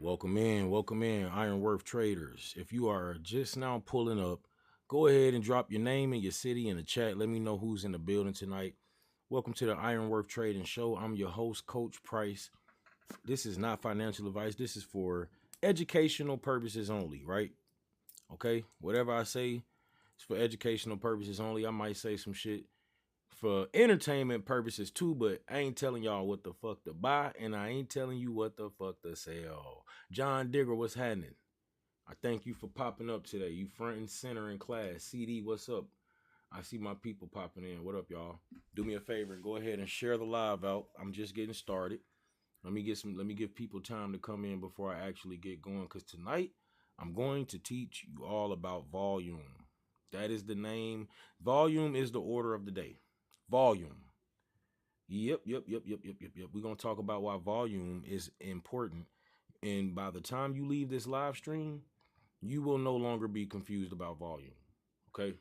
Welcome in, Ironworth traders. If you are just now pulling up, go ahead and drop your name and your city in the chat. Let me know who's in the building tonight. Welcome to the Ironworth Trading Show. I'm your host, Coach Price. This is not financial advice. This is for educational purposes only, right? Okay, whatever I say, it's for educational purposes only. I might say some shit for entertainment purposes too, but I ain't telling y'all what the fuck to buy, and I ain't telling you what the fuck to sell. John Digger, what's happening? I thank you for popping up today. You front and center in class. CD, what's up? I see my people popping in. What up, y'all? Do me a favor and go ahead and share the live out. I'm just getting started. Let me give people time to come in before I actually get going, because tonight I'm going to teach you all about volume. That is the name. Volume is the order of the day. Volume. Yep. We're going to talk about why volume is important. And by the time you leave this live stream, you will no longer be confused about volume. Okay?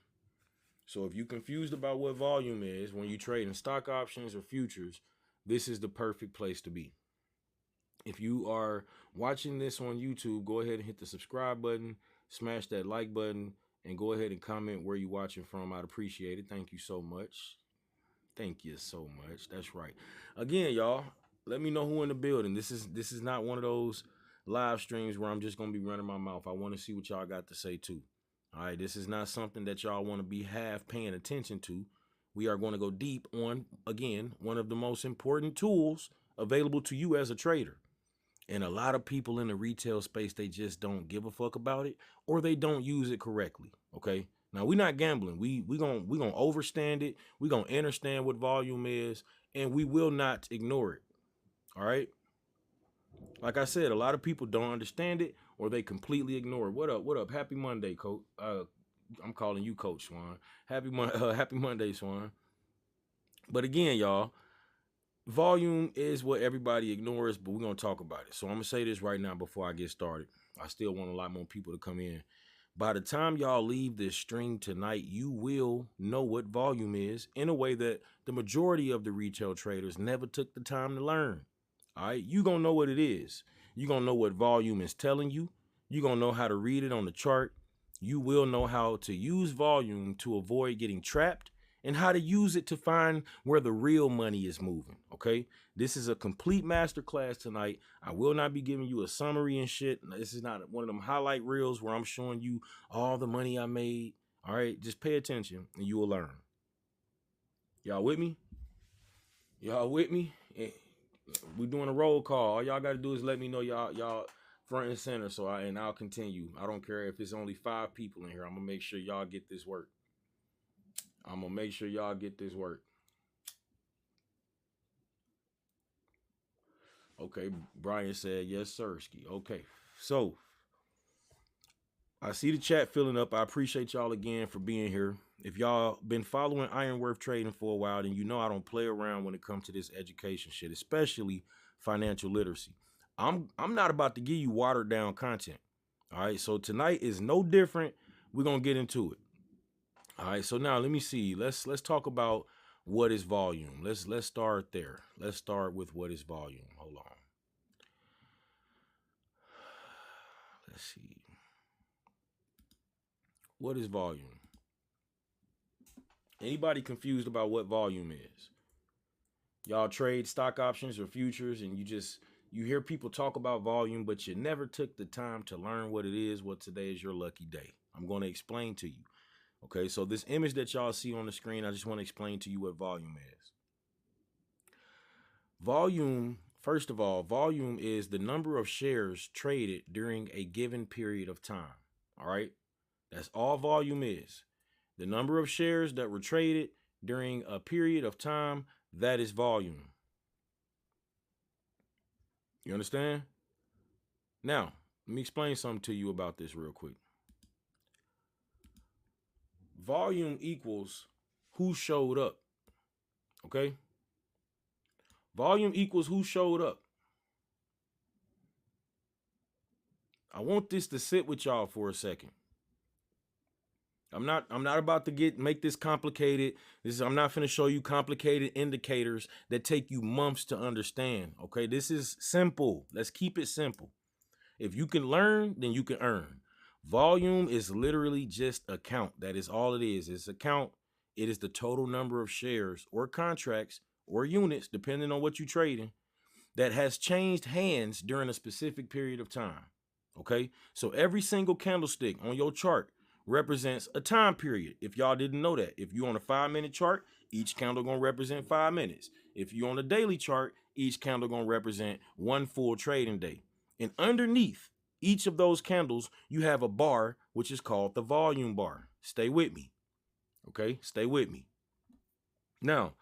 So if you're confused about what volume is when you trade in stock options or futures, this is the perfect place to be. If you are watching this on YouTube, go ahead and hit the subscribe button, smash that like button, and go ahead and comment where you're watching from. I'd appreciate it. Thank you so much. Thank you so much. That's right. Again, y'all, let me know who in the building. This is not one of those live streams where I'm just going to be running my mouth. I want to see what y'all got to say too. All right, this is not something that y'all want to be half paying attention to. We are going to go deep on, again, one of the most important tools available to you as a trader. And a lot of people in the retail space, they just don't give a fuck about it, or they don't use it correctly, okay? Now, we're not gambling. We gonna overstand it. We're gonna understand what volume is, and we will not ignore it. All right. Like I said, a lot of people don't understand it, or they completely ignore it. What up? What up? Happy Monday, Coach. I'm calling you Coach Swan. Happy Monday, Swan. But again, y'all, volume is what everybody ignores, but we're gonna talk about it. So I'm gonna say this right now before I get started. I still want a lot more people to come in. By the time y'all leave this stream tonight, you will know what volume is in a way that the majority of the retail traders never took the time to learn. All right, you gonna know what it is. You gonna know what volume is telling you. You gonna know how to read it on the chart. You will know how to use volume to avoid getting trapped, and how to use it to find where the real money is moving, okay? This is a complete masterclass tonight. I will not be giving you a summary and shit. This is not one of them highlight reels where I'm showing you all the money I made, all right? Just pay attention and you will learn. Y'all with me? Y'all with me? We're doing a roll call. All y'all got to do is let me know y'all front and center, and I'll continue. I don't care if it's only 5 people in here. I'm going to make sure y'all get this work. Okay, Brian said, yes, sirski. Okay, so I see the chat filling up. I appreciate y'all again for being here. If y'all been following Ironworth Trading for a while, then you know I don't play around when it comes to this education shit, especially financial literacy. I'm not about to give you watered down content. All right, so tonight is no different. We're gonna get into it. All right, so now let me see. Let's talk about what is volume. Let's start there. Let's start with what is volume. Hold on. Let's see. What is volume? Anybody confused about what volume is? Y'all trade stock options or futures, and you hear people talk about volume, but you never took the time to learn what it is. Well, today is your lucky day. I'm going to explain to you. Okay, so this image that y'all see on the screen, I just want to explain to you what volume is. Volume, first of all, volume is the number of shares traded during a given period of time. All right, that's all volume is. The number of shares that were traded during a period of time, that is volume. You understand? Now, let me explain something to you about this real quick. Volume equals who showed up. Okay? Volume equals who showed up. I want this to sit with y'all for a second. I'm not about to make this complicated. I'm not going to show you complicated indicators that take you months to understand. Okay? This is simple. Let's keep it simple. If you can learn, then you can earn. Volume is literally just a count. That is all it is. It's a count. It is the total number of shares or contracts or units, depending on what you're trading, that has changed hands during a specific period of time. Okay, so every single candlestick on your chart represents a time period. If y'all didn't know that, if you're on a 5-minute chart, each candle gonna represent 5 minutes. If you're on a daily chart, each candle gonna represent one full trading day. And underneath each of those candles, you have a bar, which is called the volume bar. Stay with me. Okay, stay with me. Now,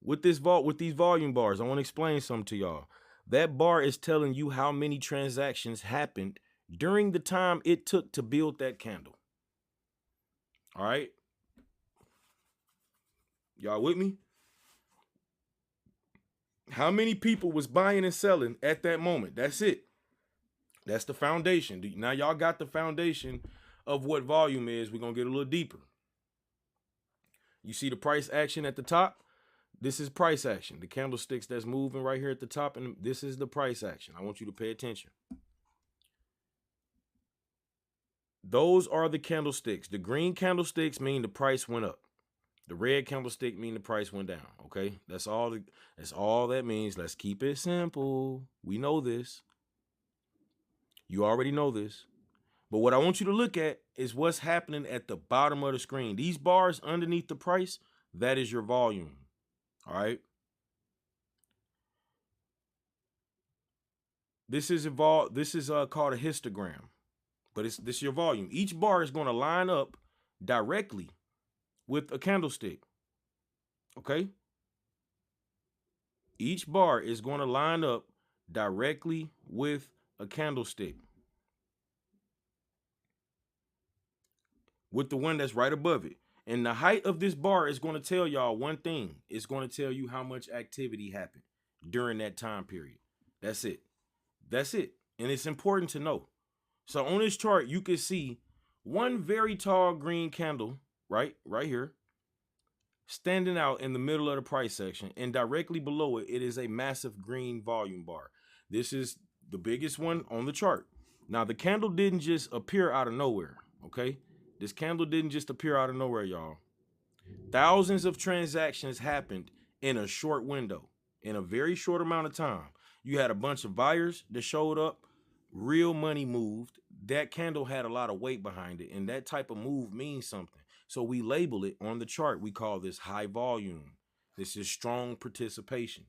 with these volume bars, I want to explain something to y'all. That bar is telling you how many transactions happened during the time it took to build that candle. All right? Y'all with me? How many people was buying and selling at that moment? That's it. That's the foundation. Now y'all got the foundation of what volume is. We're going to get a little deeper. You see the price action at the top? This is price action. The candlesticks that's moving right here at the top, and this is the price action. I want you to pay attention. Those are the candlesticks. The green candlesticks mean the price went up. The red candlestick mean the price went down. Okay, that's all that means. Let's keep it simple. We know this. You already know this. But what I want you to look at is what's happening at the bottom of the screen. These bars underneath the price, that is your volume. All right. This is called a histogram, but this is your volume. Each bar is going to line up directly with a candlestick. Okay? Each bar is going to line up directly with a candlestick. With the one that's right above it. And the height of this bar is going to tell y'all one thing. It's going to tell you how much activity happened during that time period. That's it. That's it. And it's important to know. So on this chart, you can see one very tall green candle, right here, standing out in the middle of the price section. And directly below it, it is a massive green volume bar. This is the biggest one on the chart. Now, the candle didn't just appear out of nowhere, okay? This candle didn't just appear out of nowhere, y'all. Thousands of transactions happened in a short window, in a very short amount of time. You had a bunch of buyers that showed up. Real money moved. That candle had a lot of weight behind it, and that type of move means something. So we label it on the chart. We call this high volume. This is strong participation.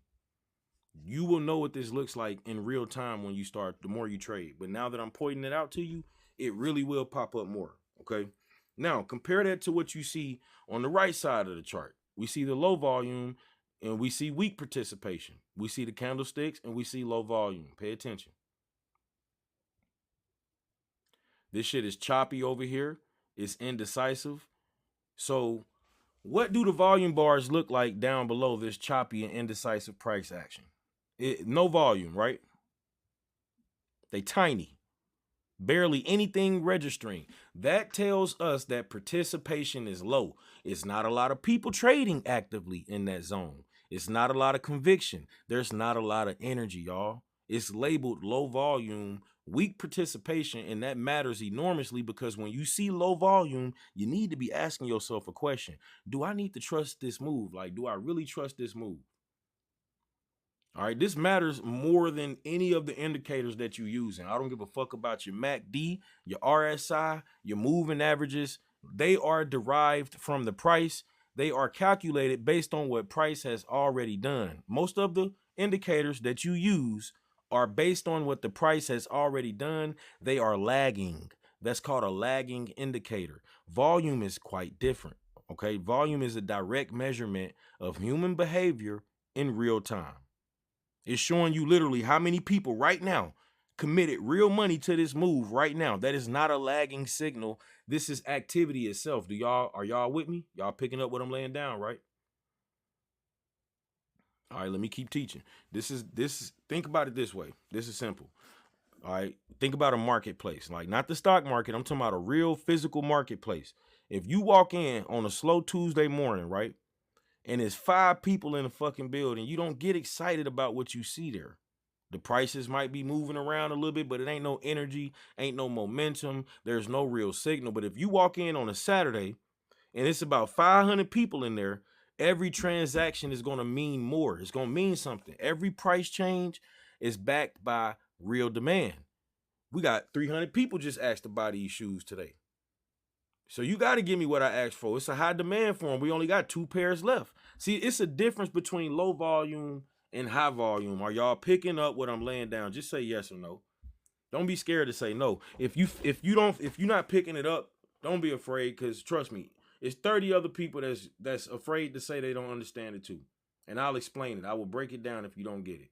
You will know what this looks like in real time when you start, the more you trade. But now that I'm pointing it out to you, it really will pop up more, okay? Now, compare that to what you see on the right side of the chart. We see the low volume, and we see weak participation. We see the candlesticks, and we see low volume. Pay attention. This shit is choppy over here. It's indecisive. So what do the volume bars look like down below this choppy and indecisive price action? No volume, right? They tiny. Barely anything registering. That tells us that participation is low. It's not a lot of people trading actively in that zone. It's not a lot of conviction. There's not a lot of energy, y'all. It's labeled low volume, weak participation, and that matters enormously because when you see low volume, you need to be asking yourself a question. Do I need to trust this move? Like, do I really trust this move? All right, this matters more than any of the indicators that you're using. I don't give a fuck about your MACD, your RSI, your moving averages. They are derived from the price. They are calculated based on what price has already done. Most of the indicators that you use are based on what the price has already done. They are lagging. That's called a lagging indicator. Volume is quite different. Okay, volume is a direct measurement of human behavior in real time. It's showing you literally how many people right now committed real money to this move right now. That is not a lagging signal. This is activity itself. Are y'all with me? Y'all picking up what I'm laying down, right? All right, let me keep teaching. Think about it this way. This is simple. All right, think about a marketplace, like not the stock market. I'm talking about a real physical marketplace. If you walk in on a slow Tuesday morning, right? And there's 5 people in the fucking building, you don't get excited about what you see there. The prices might be moving around a little bit, but it ain't no energy, ain't no momentum. There's no real signal. But if you walk in on a Saturday and it's about 500 people in there, every transaction is going to mean more. It's going to mean something. Every price change is backed by real demand. We got 300 people just asked to buy these shoes today. So you got to give me what I asked for. It's a high demand for them. We only got 2 pairs left. See, it's a difference between low volume and high volume. Are y'all picking up what I'm laying down? Just say yes or no. Don't be scared to say no. If you're not picking it up, don't be afraid, because trust me, it's 30 other people that's afraid to say they don't understand it too. And I'll explain it. I will break it down if you don't get it.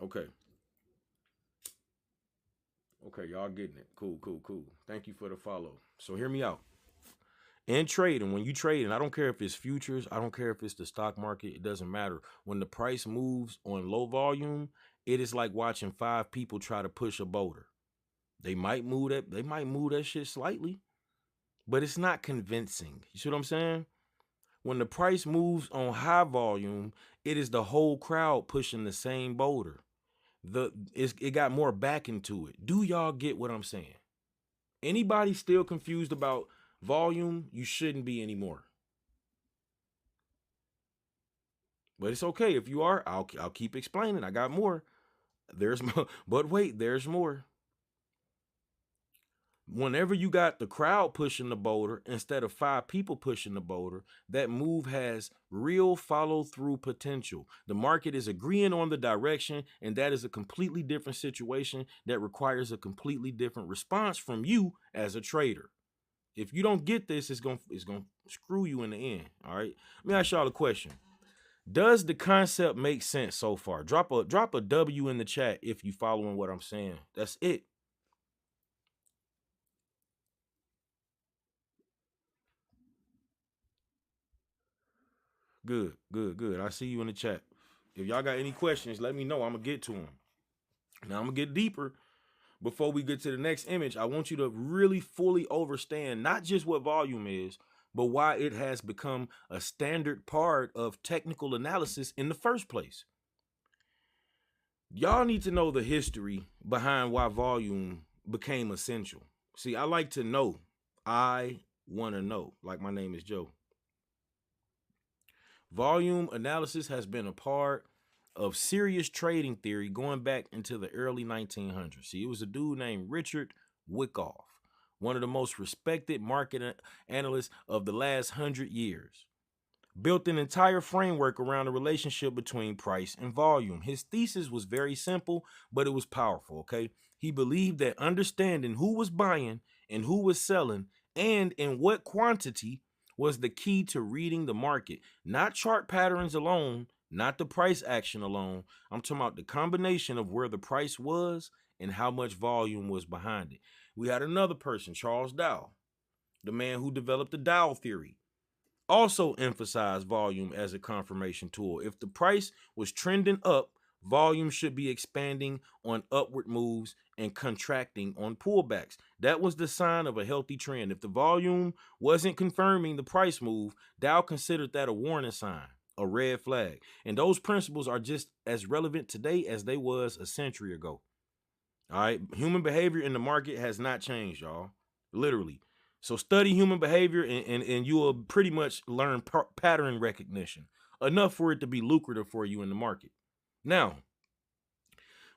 Okay. Okay, y'all getting it. Cool, cool, cool. Thank you for the follow. So hear me out. In trading, when you trade, and I don't care if it's futures, I don't care if it's the stock market, it doesn't matter. When the price moves on low volume, it is like watching 5 people try to push a boulder. They might move that shit slightly, but it's not convincing. You see what I'm saying? When the price moves on high volume, it is the whole crowd pushing the same boulder. It got more back into it. Do y'all get what I'm saying? Anybody still confused about volume? You shouldn't be anymore. But it's okay if you are. I'll keep explaining. I got more. There's more, but wait, there's more. Whenever you got the crowd pushing the boulder instead of 5 people pushing the boulder, that move has real follow through potential. The market is agreeing on the direction, and that is a completely different situation that requires a completely different response from you as a trader. If you don't get this, it's gonna screw you in the end. All right. Let me ask y'all a question. Does the concept make sense so far? Drop a W in the chat if you following what I'm saying. That's it. Good, good, good. I see you in the chat. If y'all got any questions, let me know. I'm gonna get to them. Now I'm gonna get deeper. Before we get to the next image, I want you to really fully understand not just what volume is, but why it has become a standard part of technical analysis in the first place. Y'all need to know the history behind why volume became essential. See, I like to know. I want to know. Like my name is Joe. Volume analysis has been a part of serious trading theory going back into the early 1900s. See, it was a dude named Richard Wyckoff, one of the most respected market analysts of the last 100 years. Built an entire framework around the relationship between price and volume. His thesis was very simple, but it was powerful, okay? He believed that understanding who was buying and who was selling and in what quantity was the key to reading the market. Not chart patterns alone, not the price action alone. I'm talking about the combination of where the price was and how much volume was behind it. We had another person, Charles Dow, the man who developed the Dow theory, also emphasized volume as a confirmation tool. If the price was trending up, volume should be expanding on upward moves and contracting on pullbacks. That was the sign of a healthy trend. If the volume wasn't confirming the price move, Dow considered that a warning sign, a red flag. And those principles are just as relevant today as they was a century ago. All right, human behavior in the market has not changed, y'all. Literally. So study human behavior and you will pretty much learn pattern recognition, enough for it to be lucrative for you in the market. Now,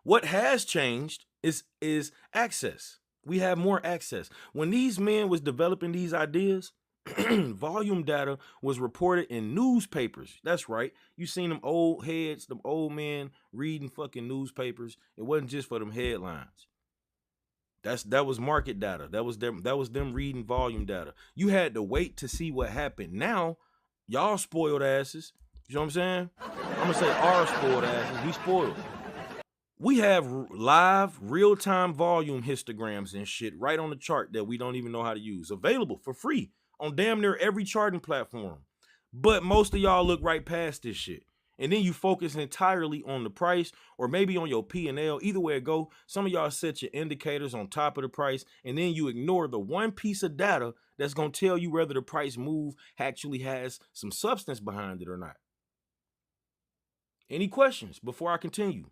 what has changed is access. We have more access. When these men was developing these ideas, volume data was reported in newspapers. That's right. You seen them old heads, them old men reading fucking newspapers. It wasn't just for them headlines. That was market data. That was them reading volume data. You had to wait to see what happened. Now, y'all spoiled asses. You know what I'm saying? I'm gonna say our spoiled asses. We spoiled. We have live real-time volume histograms and shit right on the chart that we don't even know how to use. Available for free on damn near every charting platform. But most of y'all look right past this shit. And then you focus entirely on the price or maybe on your P&L. Either way it go, some of y'all set your indicators on top of the price and then you ignore the one piece of data that's going to tell you whether the price move actually has some substance behind it or not. Any questions before I continue?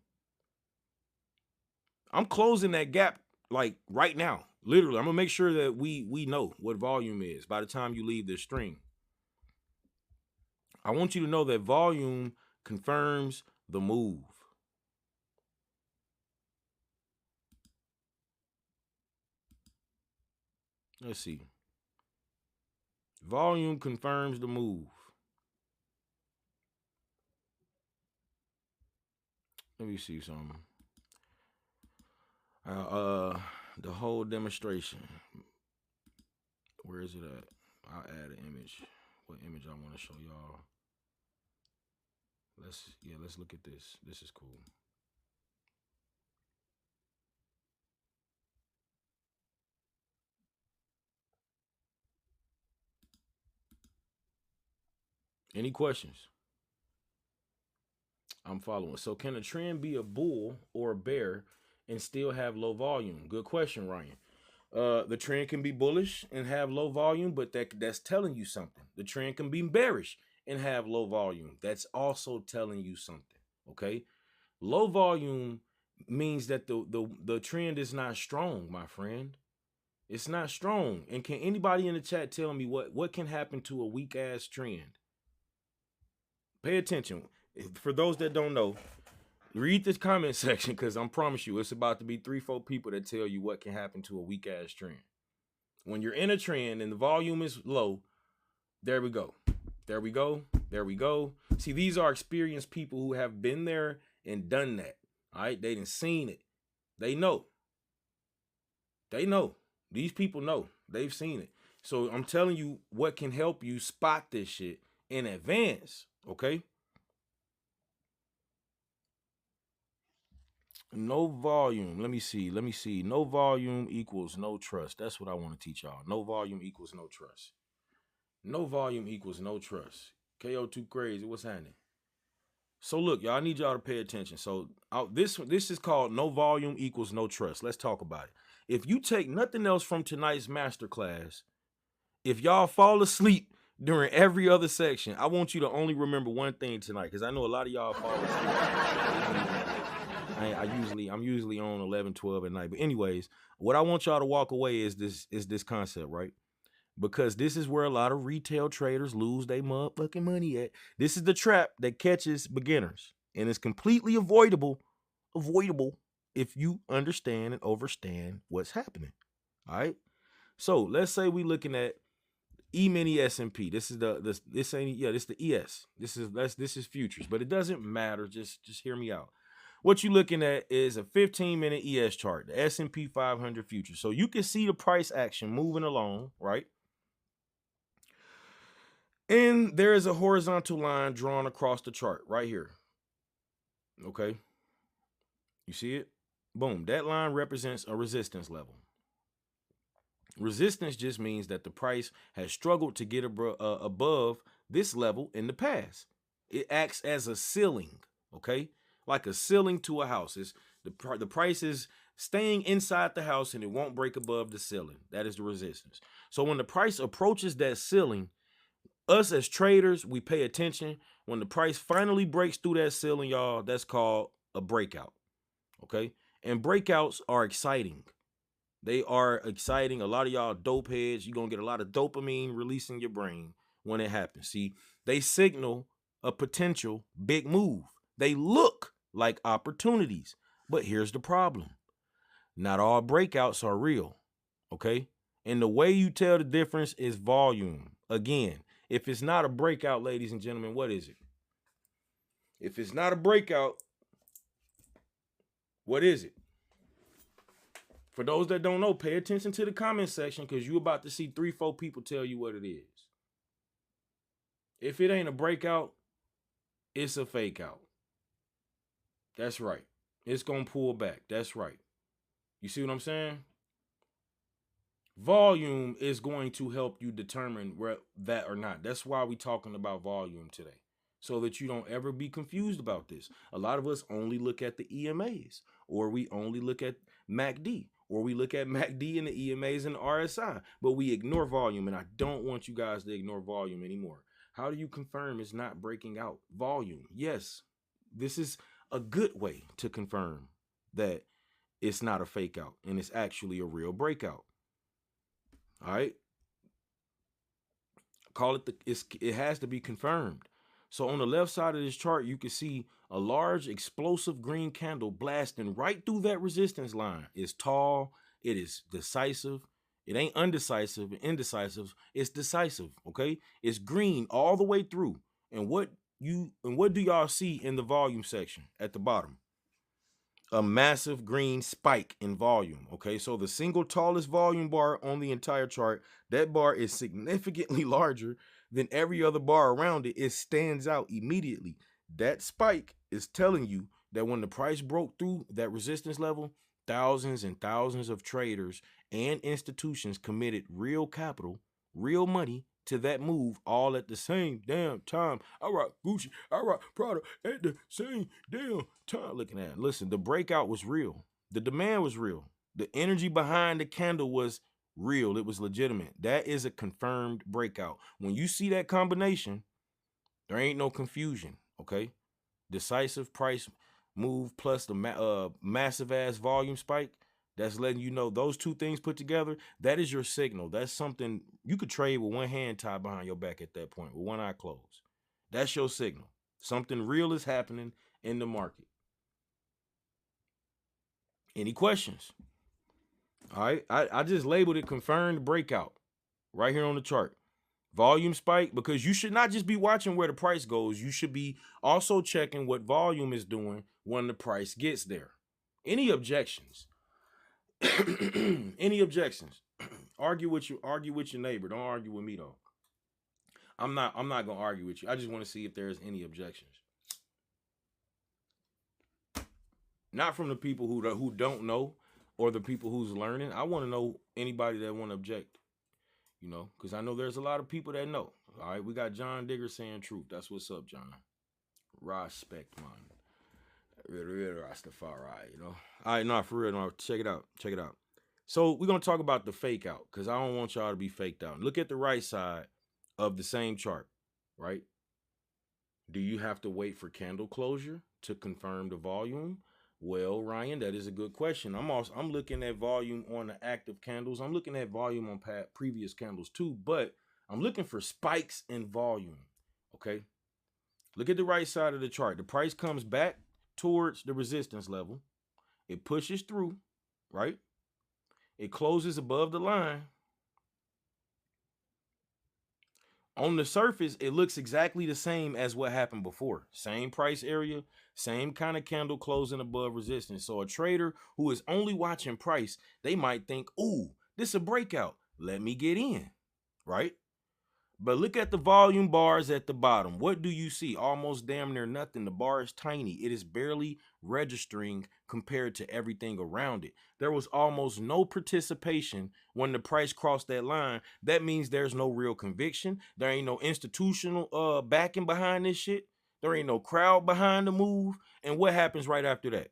I'm closing that gap like right now. Literally, I'm going to make sure that we know what volume is by the time you leave this stream. I want you to know that volume confirms the move. Let's see. Volume confirms the move. Let me see something. The whole demonstration. Where is it at? I'll add an image. What image I want to show y'all? Let's look at this. This is cool. Any questions? I'm following. So can a trend be a bull or a bear and still have low volume? Good question, Ryan. The trend can be bullish and have low volume, but that's telling you something. The trend can be bearish and have low volume. That's also telling you something. Okay, low volume means that the trend is not strong, my friend. It's not strong. And can anybody in the chat tell me what can happen to a weak ass trend? Pay attention. For those that don't know, read this comment section, because I promise you it's about to be 3-4 people that tell you what can happen to a weak ass trend. When you're in a trend and the volume is low, there we go. There we go. There we go. See, these are experienced people who have been there and done that. All right. They done seen it. They know. They know. These people know. They've seen it. So I'm telling you what can help you spot this shit in advance. Okay. No volume. Let me see. No volume equals no trust. That's what I want to teach y'all. No volume equals no trust. No volume equals no trust. KO too crazy. What's happening? So look, y'all, I need y'all to pay attention. So this is called no volume equals no trust. Let's talk about it. If you take nothing else from tonight's masterclass, if y'all fall asleep during every other section, I want you to only remember one thing tonight, because I know a lot of y'all fall asleep. I'm usually on 11, 12 at night. But anyways, what I want y'all to walk away is this concept, right? Because this is where a lot of retail traders lose their motherfucking money at. This is the trap that catches beginners, and it's completely avoidable if you understand and overstand what's happening. All right. So let's say we looking at E-mini S&P. This is this is the ES. This is futures, but it doesn't matter. Just hear me out. What you're looking at is a 15-minute ES chart, the S&P 500 futures. So you can see the price action moving along, right? And there is a horizontal line drawn across the chart right here. Okay. You see it? Boom. That line represents a resistance level. Resistance just means that the price has struggled to get above this level in the past. It acts as a ceiling, okay? Like a ceiling to a house. It's the price is staying inside the house and it won't break above the ceiling. That is the resistance. So when the price approaches that ceiling, us as traders, we pay attention. When the price finally breaks through that ceiling, y'all, that's called a breakout, okay? And breakouts are exciting. They are exciting. A lot of y'all dope heads, you're going to get a lot of dopamine releasing your brain when it happens. See, they signal a potential big move. They look like opportunities. But here's the problem. Not all breakouts are real, okay? And the way you tell the difference is volume. Again, if it's not a breakout, ladies and gentlemen, what is it? If it's not a breakout, what is it? For those that don't know, pay attention to the comment section, because you're about to see 3-4 people tell you what it is. If it ain't a breakout, it's a fake out. That's right. It's going to pull back. That's right. You see what I'm saying? Volume is going to help you determine that or not. That's why we're talking about volume today, so that you don't ever be confused about this. A lot of us only look at the EMAs, or we only look at MACD, or we look at MACD and the EMAs and the RSI, but we ignore volume. And I don't want you guys to ignore volume anymore. How do you confirm it's not breaking out? Volume. Yes, this is a good way to confirm that it's not a fake out and it's actually a real breakout. All right. Call it it has to be confirmed. So on the left side of this chart, you can see a large explosive green candle blasting right through that resistance line. It's tall, it is decisive. It ain't undecisive and indecisive, it's decisive, okay? It's green all the way through. And what do y'all see in the volume section at the bottom? A massive green spike in volume. Okay, so the single tallest volume bar on the entire chart, that bar is significantly larger than every other bar around it. It stands out immediately. That spike is telling you that when the price broke through that resistance level, thousands and thousands of traders and institutions committed real capital, real money to that move all at the same damn time. I rock Gucci, I rock Prada at the same damn time. Looking at it. Listen, the breakout was real. The demand was real. The energy behind the candle was real. It was legitimate. That is a confirmed breakout. When you see that combination, there ain't no confusion, okay? Decisive price move plus the massive ass volume spike. That's letting you know those two things put together, that is your signal. That's something you could trade with one hand tied behind your back at that point, with one eye closed. That's your signal. Something real is happening in the market. Any questions? All right, I just labeled it confirmed breakout right here on the chart. Volume spike, because you should not just be watching where the price goes. You should be also checking what volume is doing when the price gets there. Any objections? Any objections? Argue with your neighbor. Don't argue with me though. I'm not gonna argue with you. I just want to see if there's any objections. Not from the people who don't know or the people who's learning. I want to know anybody that want to object. You know, because I know there's a lot of people that know. All right, we got John Digger saying truth. That's what's up, John. Respect, man. Rastafari, you know. All right, no, for real, no, check it out. Check it out. So we're gonna talk about the fake out because I don't want y'all to be faked out. Look at the right side of the same chart, right? Do you have to wait for candle closure to confirm the volume? Well, Ryan, that is a good question. I'm looking at volume on the active candles. I'm looking at volume on previous candles too, but I'm looking for spikes in volume. Okay. Look at the right side of the chart. The price comes back towards the resistance level. It pushes through, right? It closes above the line. On the surface, it looks exactly the same as what happened before. Same price area, same kind of candle closing above resistance. So a trader who is only watching price, they might think, ooh, this is a breakout. Let me get in, right? But look at the volume bars at the bottom. What do you see? Almost damn near nothing. The bar is tiny. It is barely registering compared to everything around it. There was almost no participation when the price crossed that line. That means there's no real conviction. There ain't no institutional backing behind this shit. There ain't no crowd behind the move. And what happens right after that?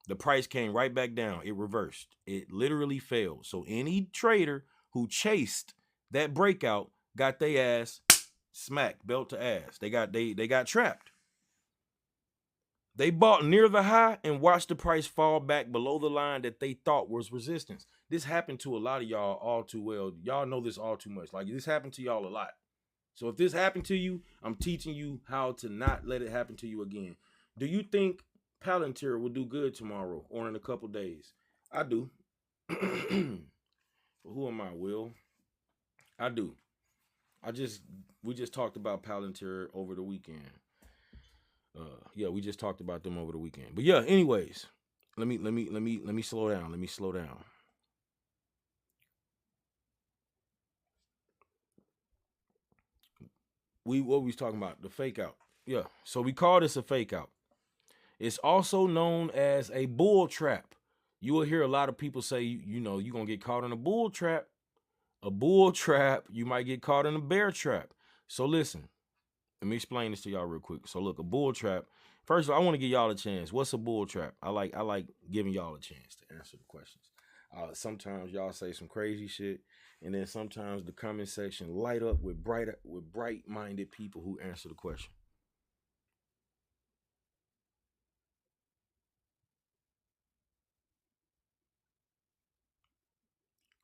The price came right back down. It reversed. It literally failed. So any trader who chased that breakout got their ass smacked, belt to ass. They got trapped. They bought near the high and watched the price fall back below the line that they thought was resistance. This happened to a lot of y'all all too well. Y'all know this all too much. Like, this happened to y'all a lot. So if this happened to you, I'm teaching you how to not let it happen to you again. Do you think Palantir will do good tomorrow or in a couple days? I do. Who am I, Will? I do. We just talked about Palantir over the weekend. Yeah, we just talked about them over the weekend. But yeah, anyways, let me slow down. Let me slow down. What we was talking about? The fake out. Yeah. So we call this a fake out. It's also known as a bull trap. You will hear a lot of people say, you know, you're gonna get caught in a bull trap. A bull trap, you might get caught in a bear trap. So listen, let me explain this to y'all real quick. So look, a bull trap. First of all, I want to give y'all a chance. What's a bull trap? I like giving y'all a chance to answer the questions. Sometimes y'all say some crazy shit, and then sometimes the comment section light up with bright-minded people who answer the question.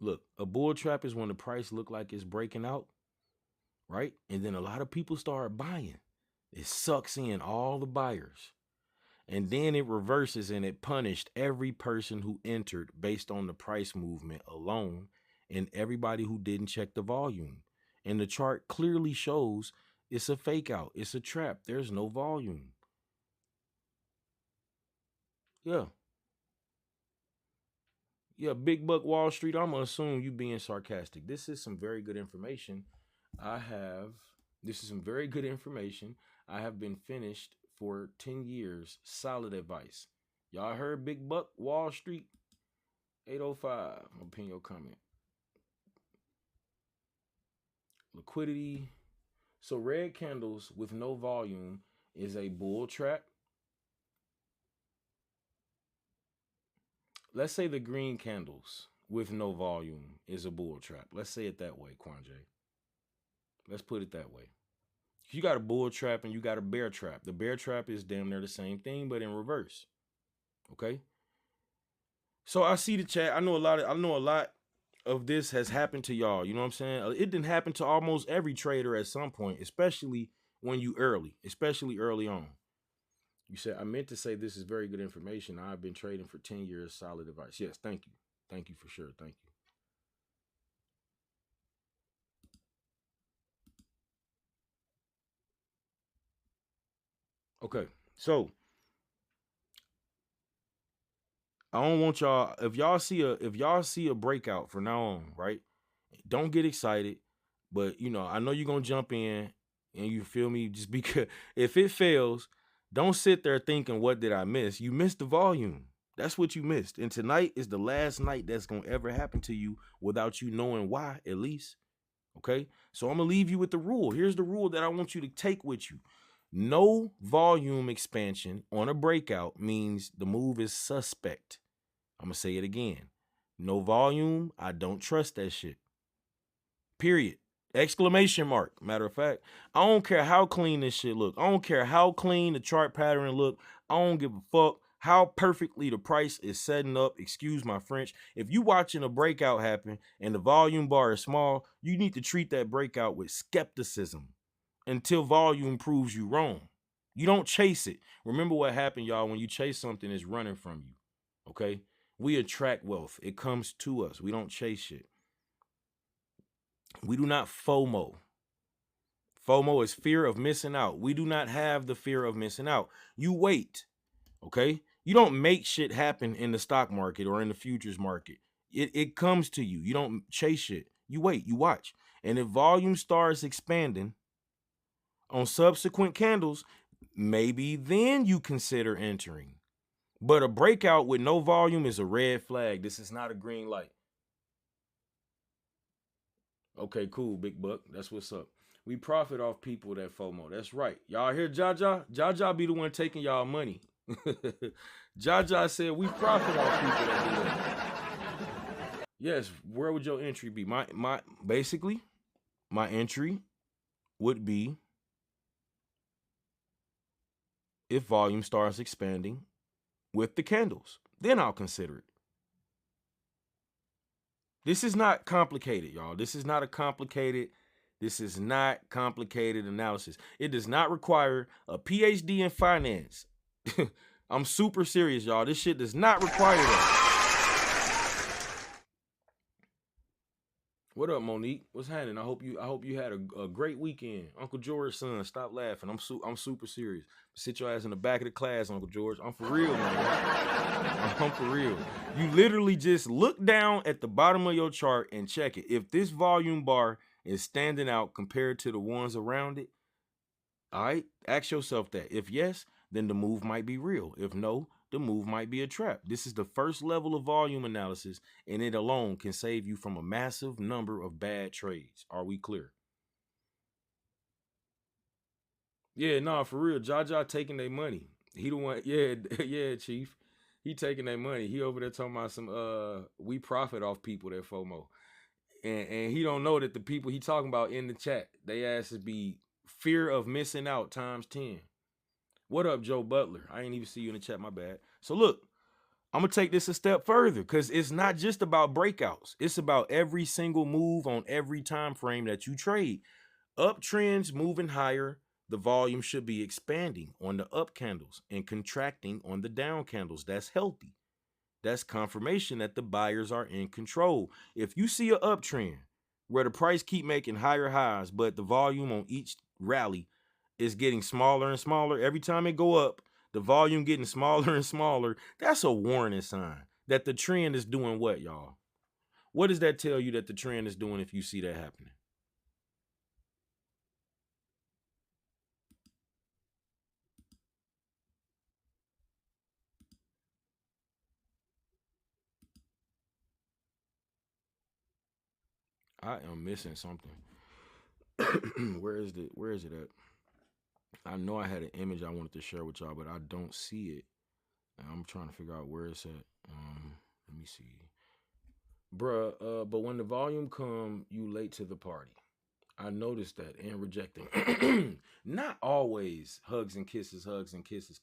Look, a bull trap is when the price look like it's breaking out, right? And then a lot of people start buying. It sucks in all the buyers. And then it reverses and it punished every person who entered based on the price movement alone and everybody who didn't check the volume. And the chart clearly shows it's a fake out, it's a trap. There's no volume. Yeah. Yeah, Big Buck Wall Street. I'm gonna assume you being sarcastic. This is some very good information. I have this is some very good information. I have been finished for 10 years. Solid advice. Y'all heard Big Buck Wall Street? 805. I'm gonna pin your comment. Liquidity. So red candles with no volume is a bull trap. Let's say the green candles with no volume is a bull trap. Let's say it that way, Quanje. Let's put it that way. You got a bull trap and you got a bear trap. The bear trap is damn near the same thing, but in reverse. Okay. So I see the chat. I know a lot of this has happened to y'all. You know what I'm saying? It didn't happen to almost every trader at some point, especially when you especially early on. You said I meant to say this is very good information. I've been trading for 10 years. Solid advice. Yes, thank you. Thank you for sure. Thank you. Okay. So I don't want y'all if y'all see a breakout from now on, right? Don't get excited, but I know you're gonna jump in and you feel me. Just because if it fails, don't sit there thinking, what did I miss? You missed the volume. That's what you missed. And tonight is the last night that's gonna ever happen to you without you knowing why, at least. Okay. So I'm gonna leave you with the rule. Here's the rule that I want you to take with you. No volume expansion on a breakout means the move is suspect. I'm gonna say it again. No volume. I don't trust that shit. Period. Exclamation mark. Matter of fact, I don't care how clean this shit look. I don't care how clean the chart pattern look. I don't give a fuck how perfectly the price is setting up. Excuse my French. If you watching a breakout happen and the volume bar is small, you need to treat that breakout with skepticism until volume proves you wrong. You don't chase it. Remember what happened, y'all. When you chase something, it's running from you. Okay? We attract wealth. It comes to us. We don't chase shit. We do not FOMO. FOMO is fear of missing out. We do not have the fear of missing out. You wait, okay? You don't make shit happen in the stock market or in the futures market. It comes to you. You don't chase it. You wait, you watch. And if volume starts expanding on subsequent candles, maybe then you consider entering. But a breakout with no volume is a red flag. This is not a green light. Okay, cool, big buck. That's what's up. We profit off people that FOMO. That's right. Y'all hear Jaja? Jaja be the one taking y'all money. Jaja said we profit off people that do that. Yes, where would your entry be? My basically, my entry would be if volume starts expanding with the candles. Then I'll consider it. This is not complicated, y'all. This is not complicated analysis. It does not require a PhD in finance. I'm super serious, y'all. This shit does not require that. What up, Monique? What's happening? I hope you had a great weekend. Uncle George's son, stop laughing. I'm super serious. Sit your ass in the back of the class, Uncle George. I'm for real, man. I'm for real. You literally just look down at the bottom of your chart and check it. If this volume bar is standing out compared to the ones around it, all right, ask yourself that. If yes, then the move might be real. If no, the move might be a trap. This is the first level of volume analysis, and it alone can save you from a massive number of bad trades. Are we clear? Yeah, nah, for real. Jaja taking their money. He the one, yeah, yeah, Chief. He taking that money. He over there talking about some we profit off people that FOMO. And he don't know that the people he talking about in the chat, they asses be fear of missing out times 10. What up, Joe Butler? I ain't even see you in the chat, my bad. So look, I'm gonna take this a step further because it's not just about breakouts. It's about every single move on every time frame that you trade. Uptrends moving higher, the volume should be expanding on the up candles and contracting on the down candles. That's healthy. That's confirmation that the buyers are in control. If you see an uptrend where the price keep making higher highs, but the volume on each rally is getting smaller and smaller, every time it go up, the volume getting smaller and smaller, that's a warning sign that the trend is doing what, y'all? What does that tell you that the trend is doing if you see that happening? I am missing something. Where is it at? I know I had an image I wanted to share with y'all, but I don't see it. And I'm trying to figure out where it's at. Let me see. Bruh, but when the volume come, you late to the party. I noticed that and rejecting. Not always hugs and kisses,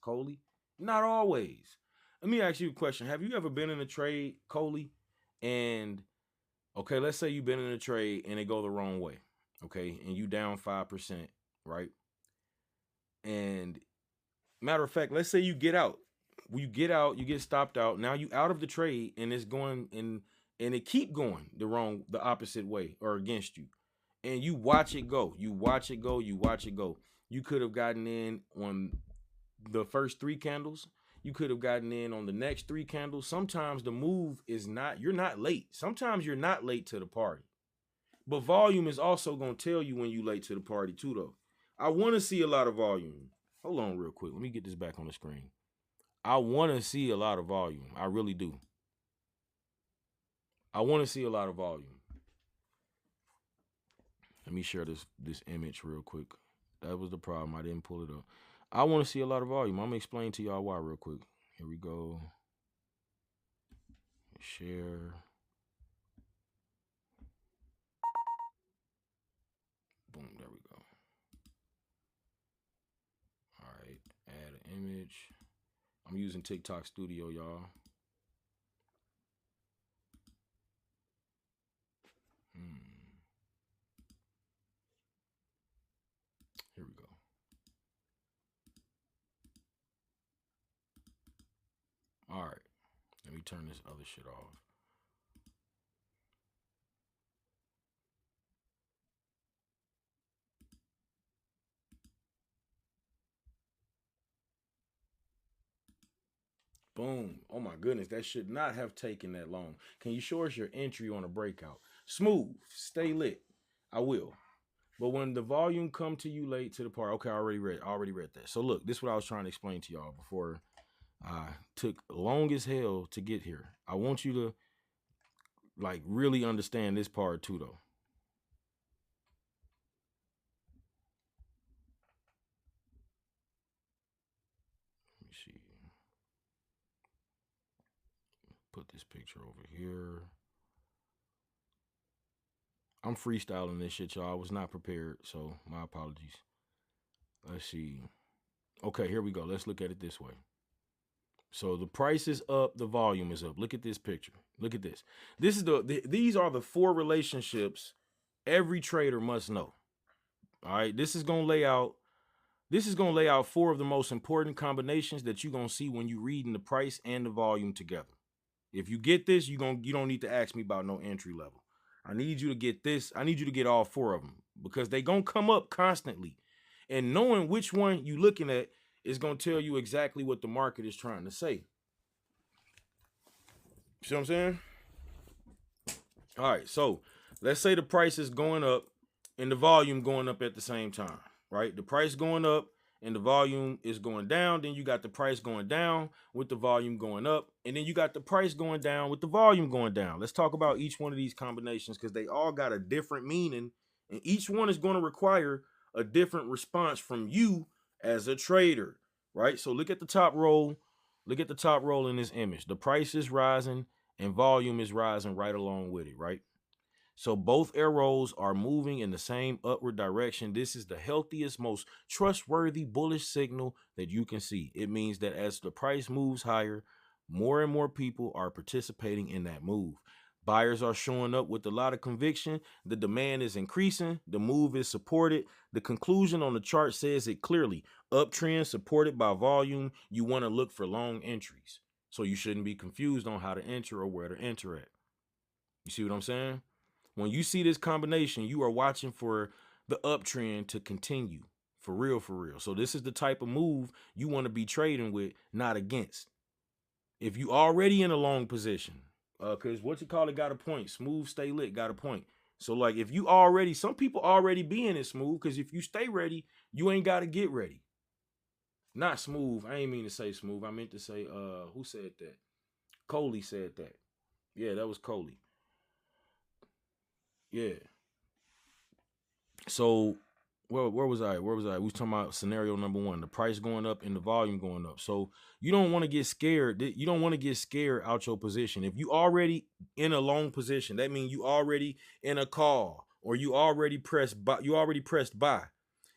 Coley. Not always. Let me ask you a question. Have you ever been in a trade, Coley? And okay, let's say you've been in a trade and it go the wrong way. Okay, and you down 5%, right? And matter of fact, let's say you get out. You get out, you get stopped out. Now you out of the trade and it's going and it keep going the opposite way or against you. And you watch it go. You watch it go. You watch it go. You could have gotten in on the first 3 candles. You could have gotten in on the next 3 candles. Sometimes the move is not, you're not late. Sometimes you're not late to the party. But volume is also going to tell you when you late to the party too, though. I want to see a lot of volume. Hold on real quick. Let me get this back on the screen. I want to see a lot of volume. I really do. I want to see a lot of volume. Let me share this image real quick. That was the problem. I didn't pull it up. I want to see a lot of volume. I'm going to explain to y'all why real quick. Here we go. Share. Boom. There we go. All right. Add an image. I'm using TikTok Studio, y'all. Here we go. All right. Let me turn this other shit off. Boom. Oh my goodness. That should not have taken that long. Can you show us your entry on a breakout? Smooth. Stay lit. I will. But when the volume come to you late to the part, okay, I already read that. So look, this is what I was trying to explain to y'all before I took long as hell to get here. I want you to like really understand this part too, though. Let me see. Put this picture over here. I'm freestyling this shit, y'all. I was not prepared, so my apologies. Let's see. Okay, here we go. Let's look at it this way. So the price is up, the volume is up. Look at this picture. Look at this. This is these are the 4 relationships every trader must know. All right, this is gonna lay out 4 of the most important combinations that you're gonna see when you reading the price and the volume together. If you get this, you don't need to ask me about no entry level. I need you to get this. I need you to get all 4 of them because they gonna come up constantly. And knowing which one you looking at is gonna tell you exactly what the market is trying to say. See what I'm saying? All right, so let's say the price is going up and the volume going up at the same time, right? The price going up and the volume is going down. Then you got the price going down with the volume going up. And then you got the price going down with the volume going down. Let's talk about each one of these combinations because they all got a different meaning. And each one is going to require a different response from you as a trader, right? So look at the top row. Look at the top row in this image. The price is rising and volume is rising right along with it, right? So both arrows are moving in the same upward direction. This is the healthiest, most trustworthy bullish signal that you can see. It means that as the price moves higher, more and more people are participating in that move. Buyers are showing up with a lot of conviction. The demand is increasing. The move is supported. The conclusion on the chart says it clearly. Uptrend supported by volume. You want to look for long entries. So you shouldn't be confused on how to enter or where to enter at. You see what I'm saying? When you see this combination, you are watching for the uptrend to continue. For real, for real. So this is the type of move you want to be trading with, not against. If you already in a long position, because what you call it got a point. Smooth, stay lit, got a point. So like if you already, some people already be in it smooth, because if you stay ready, you ain't got to get ready. Not smooth. I ain't mean to say smooth. I meant to say, who said that? Coley said that. Yeah, that was Coley. Yeah. So where was I? Where was I? We was talking about scenario number one, the price going up and the volume going up. So you don't want to get scared. You don't want to get scared out your position. If you already in a long position, that means you already in a call or you already pressed buy,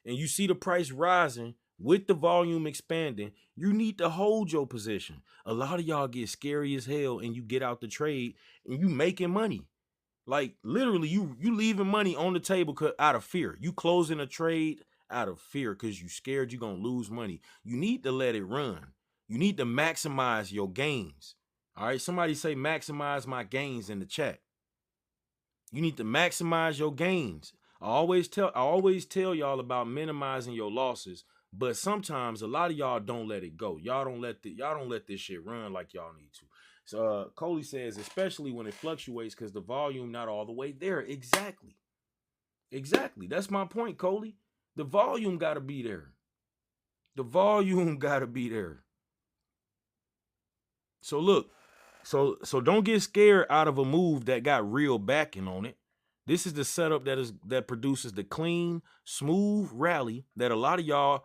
and you see the price rising with the volume expanding, you need to hold your position. A lot of y'all get scary as hell and you get out the trade and you making money. Like literally, you leaving money on the table out of fear. You closing a trade out of fear because you scared you're gonna lose money. You need to let it run. You need to maximize your gains. All right. Somebody say maximize my gains in the chat. You need to maximize your gains. I always tell y'all about minimizing your losses, but sometimes a lot of y'all don't let it go. Y'all don't let this shit run like y'all need to. So Coley says, especially when it fluctuates because the volume not all the way there. Exactly. That's my point, Coley. The volume got to be there. The volume got to be there. So look, so don't get scared out of a move that got real backing on it. This is the setup that produces the clean, smooth rally that a lot of y'all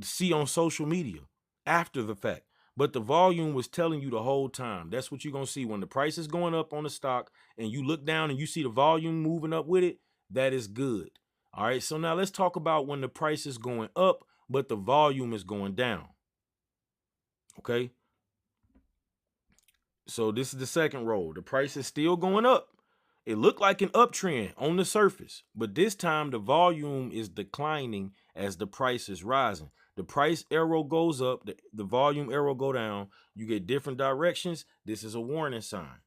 see on social media after the fact. But the volume was telling you the whole time. That's what you're going to see when the price is going up on the stock and you look down and you see the volume moving up with it. That is good. All right. So now let's talk about when the price is going up, but the volume is going down. Okay. So this is the second row. The price is still going up. It looked like an uptrend on the surface, but this time the volume is declining as the price is rising. The price arrow goes up, the volume arrow go down. You get different directions. This is a warning sign.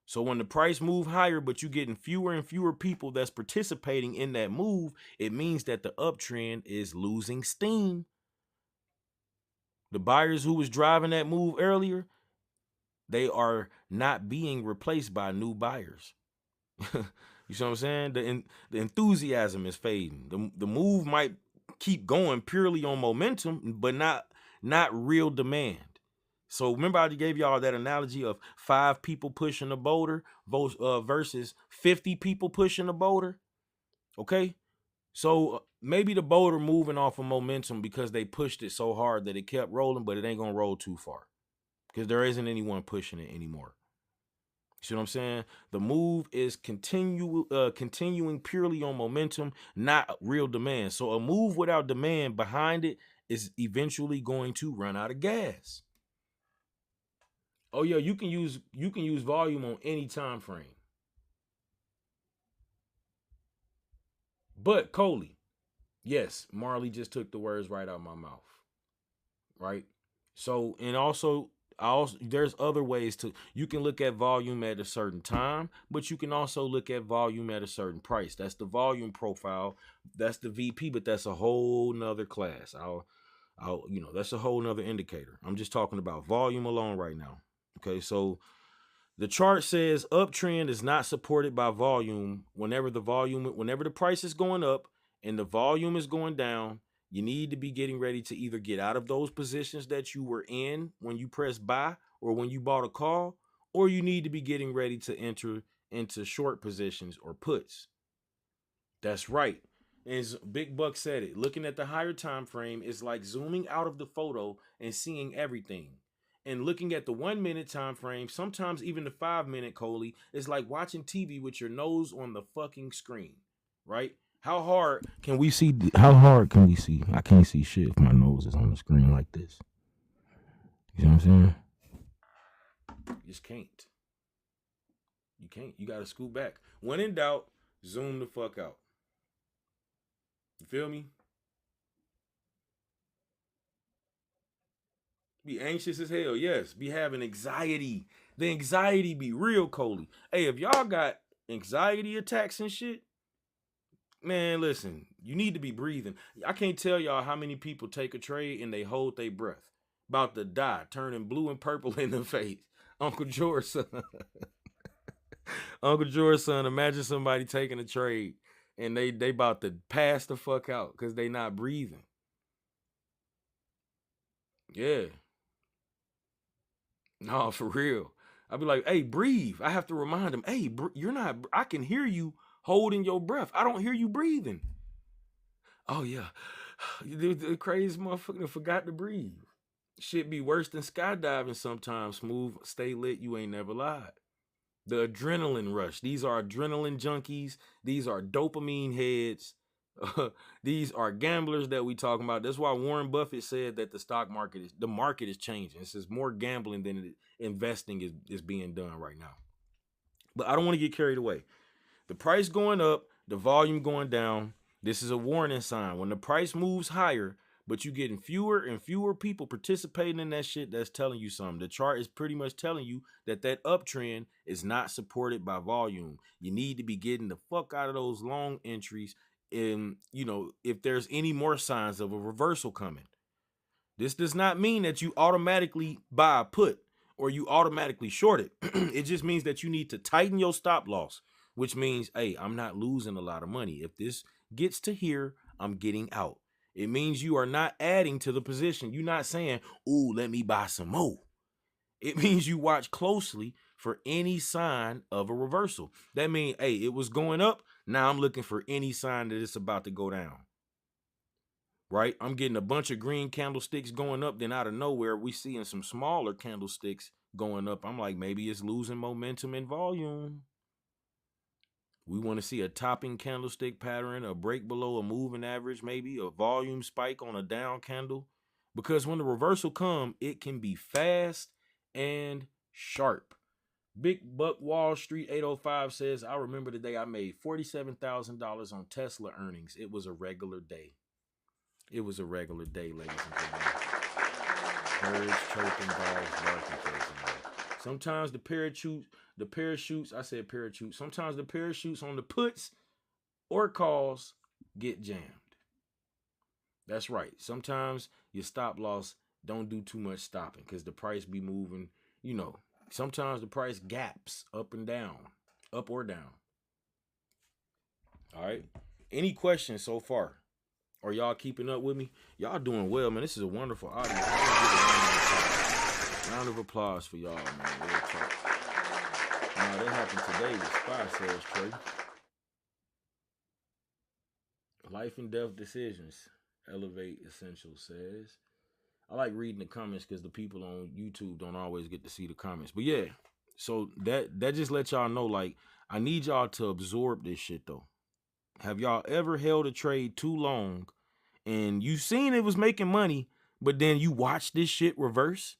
So when the price move higher, but you're getting fewer and fewer people that's participating in that move, it means that the uptrend is losing steam. The buyers who was driving that move earlier, they are not being replaced by new buyers. You see what I'm saying? The enthusiasm is fading. The move might keep going purely on momentum, but not real demand. So remember I gave y'all that analogy of 5 people pushing a boulder versus 50 people pushing a boulder. Okay? So maybe the boulder moving off of momentum because they pushed it so hard that it kept rolling, but it ain't going to roll too far because there isn't anyone pushing it anymore. See what I'm saying? The move is continuing purely on momentum, not real demand. So a move without demand behind it is eventually going to run out of gas. Oh yeah, you can use volume on any time frame. But Coley, yes, Marley just took the words right out of my mouth. Right? So, and also there's other ways you can look at volume at a certain time, but you can also look at volume at a certain price. That's the volume profile. That's the VP, but that's a whole nother class. That's a whole nother indicator. I'm just talking about volume alone right now. Okay. So the chart says uptrend is not supported by volume. Whenever the price is going up and the volume is going down, you need to be getting ready to either get out of those positions that you were in when you pressed buy or when you bought a call, or you need to be getting ready to enter into short positions or puts. That's right. As Big Buck said it, looking at the higher time frame is like zooming out of the photo and seeing everything. and looking at the 1 minute time frame, sometimes even the 5 minute, Coley, is like watching TV with your nose on the fucking screen, right? How hard can we see? How hard can we see? I can't see shit if my nose is on the screen like this. You know what I'm saying? You just can't. You can't. You got to scoot back. When in doubt, zoom the fuck out. You feel me? Be anxious as hell. Yes. Be having anxiety. The anxiety be real, Coley. Hey, if y'all got anxiety attacks and shit, man, listen, you need to be breathing. I can't tell y'all how many people take a trade and they hold their breath. About to die, turning blue and purple in the face. Uncle George's son. Uncle George's son, imagine somebody taking a trade and they about to pass the fuck out because they not breathing. Yeah. No, for real. I'd be like, hey, breathe. I have to remind him, hey, you're not, I can hear you holding your breath. I don't hear you breathing. Oh, yeah. The crazy motherfucker forgot to breathe. Shit be worse than skydiving sometimes. Smooth, stay lit, you ain't never lied. The adrenaline rush. These are adrenaline junkies. These are dopamine heads. These are gamblers that we talking about. That's why Warren Buffett said that the market is changing. It says more gambling than investing is being done right now. But I don't want to get carried away. The price going up, the volume going down. This is a warning sign. When the price moves higher, but you getting fewer and fewer people participating in that shit, that's telling you something. The chart is pretty much telling you that uptrend is not supported by volume. You need to be getting the fuck out of those long entries. And, if there's any more signs of a reversal coming. This does not mean that you automatically buy a put or you automatically short it. It just means that you need to tighten your stop loss, which means, hey, I'm not losing a lot of money. If this gets to here, I'm getting out. It means you are not adding to the position. You're not saying, ooh, let me buy some more. It means you watch closely for any sign of a reversal. That means, hey, it was going up. Now I'm looking for any sign that it's about to go down. Right? I'm getting a bunch of green candlesticks going up. Then out of nowhere, we seeing some smaller candlesticks going up. I'm like, maybe it's losing momentum and volume. We want to see a topping candlestick pattern, a break below a moving average, maybe a volume spike on a down candle. Because when the reversal comes, it can be fast and sharp. Big Buck Wall Street 805 says, I remember the day I made $47,000 on Tesla earnings. It was a regular day. It was a regular day, ladies and gentlemen. Birds chirping, dogs barking. Sometimes the parachutes, sometimes the parachutes on the puts or calls get jammed. That's right. Sometimes your stop loss don't do too much stopping because the price be moving, Sometimes the price gaps up and down, up or down. All right. Any questions so far? Are y'all keeping up with me? Y'all doing well, man. This is a wonderful audience. Round of applause for y'all, man. Real talk. Now, that happened today with Spy says, Trey. Life and death decisions. Elevate Essential says. I like reading the comments because the people on YouTube don't always get to see the comments. But yeah, so that just lets y'all know, like, I need y'all to absorb this shit, though. Have y'all ever held a trade too long and you seen it was making money, but then you watch this shit reverse?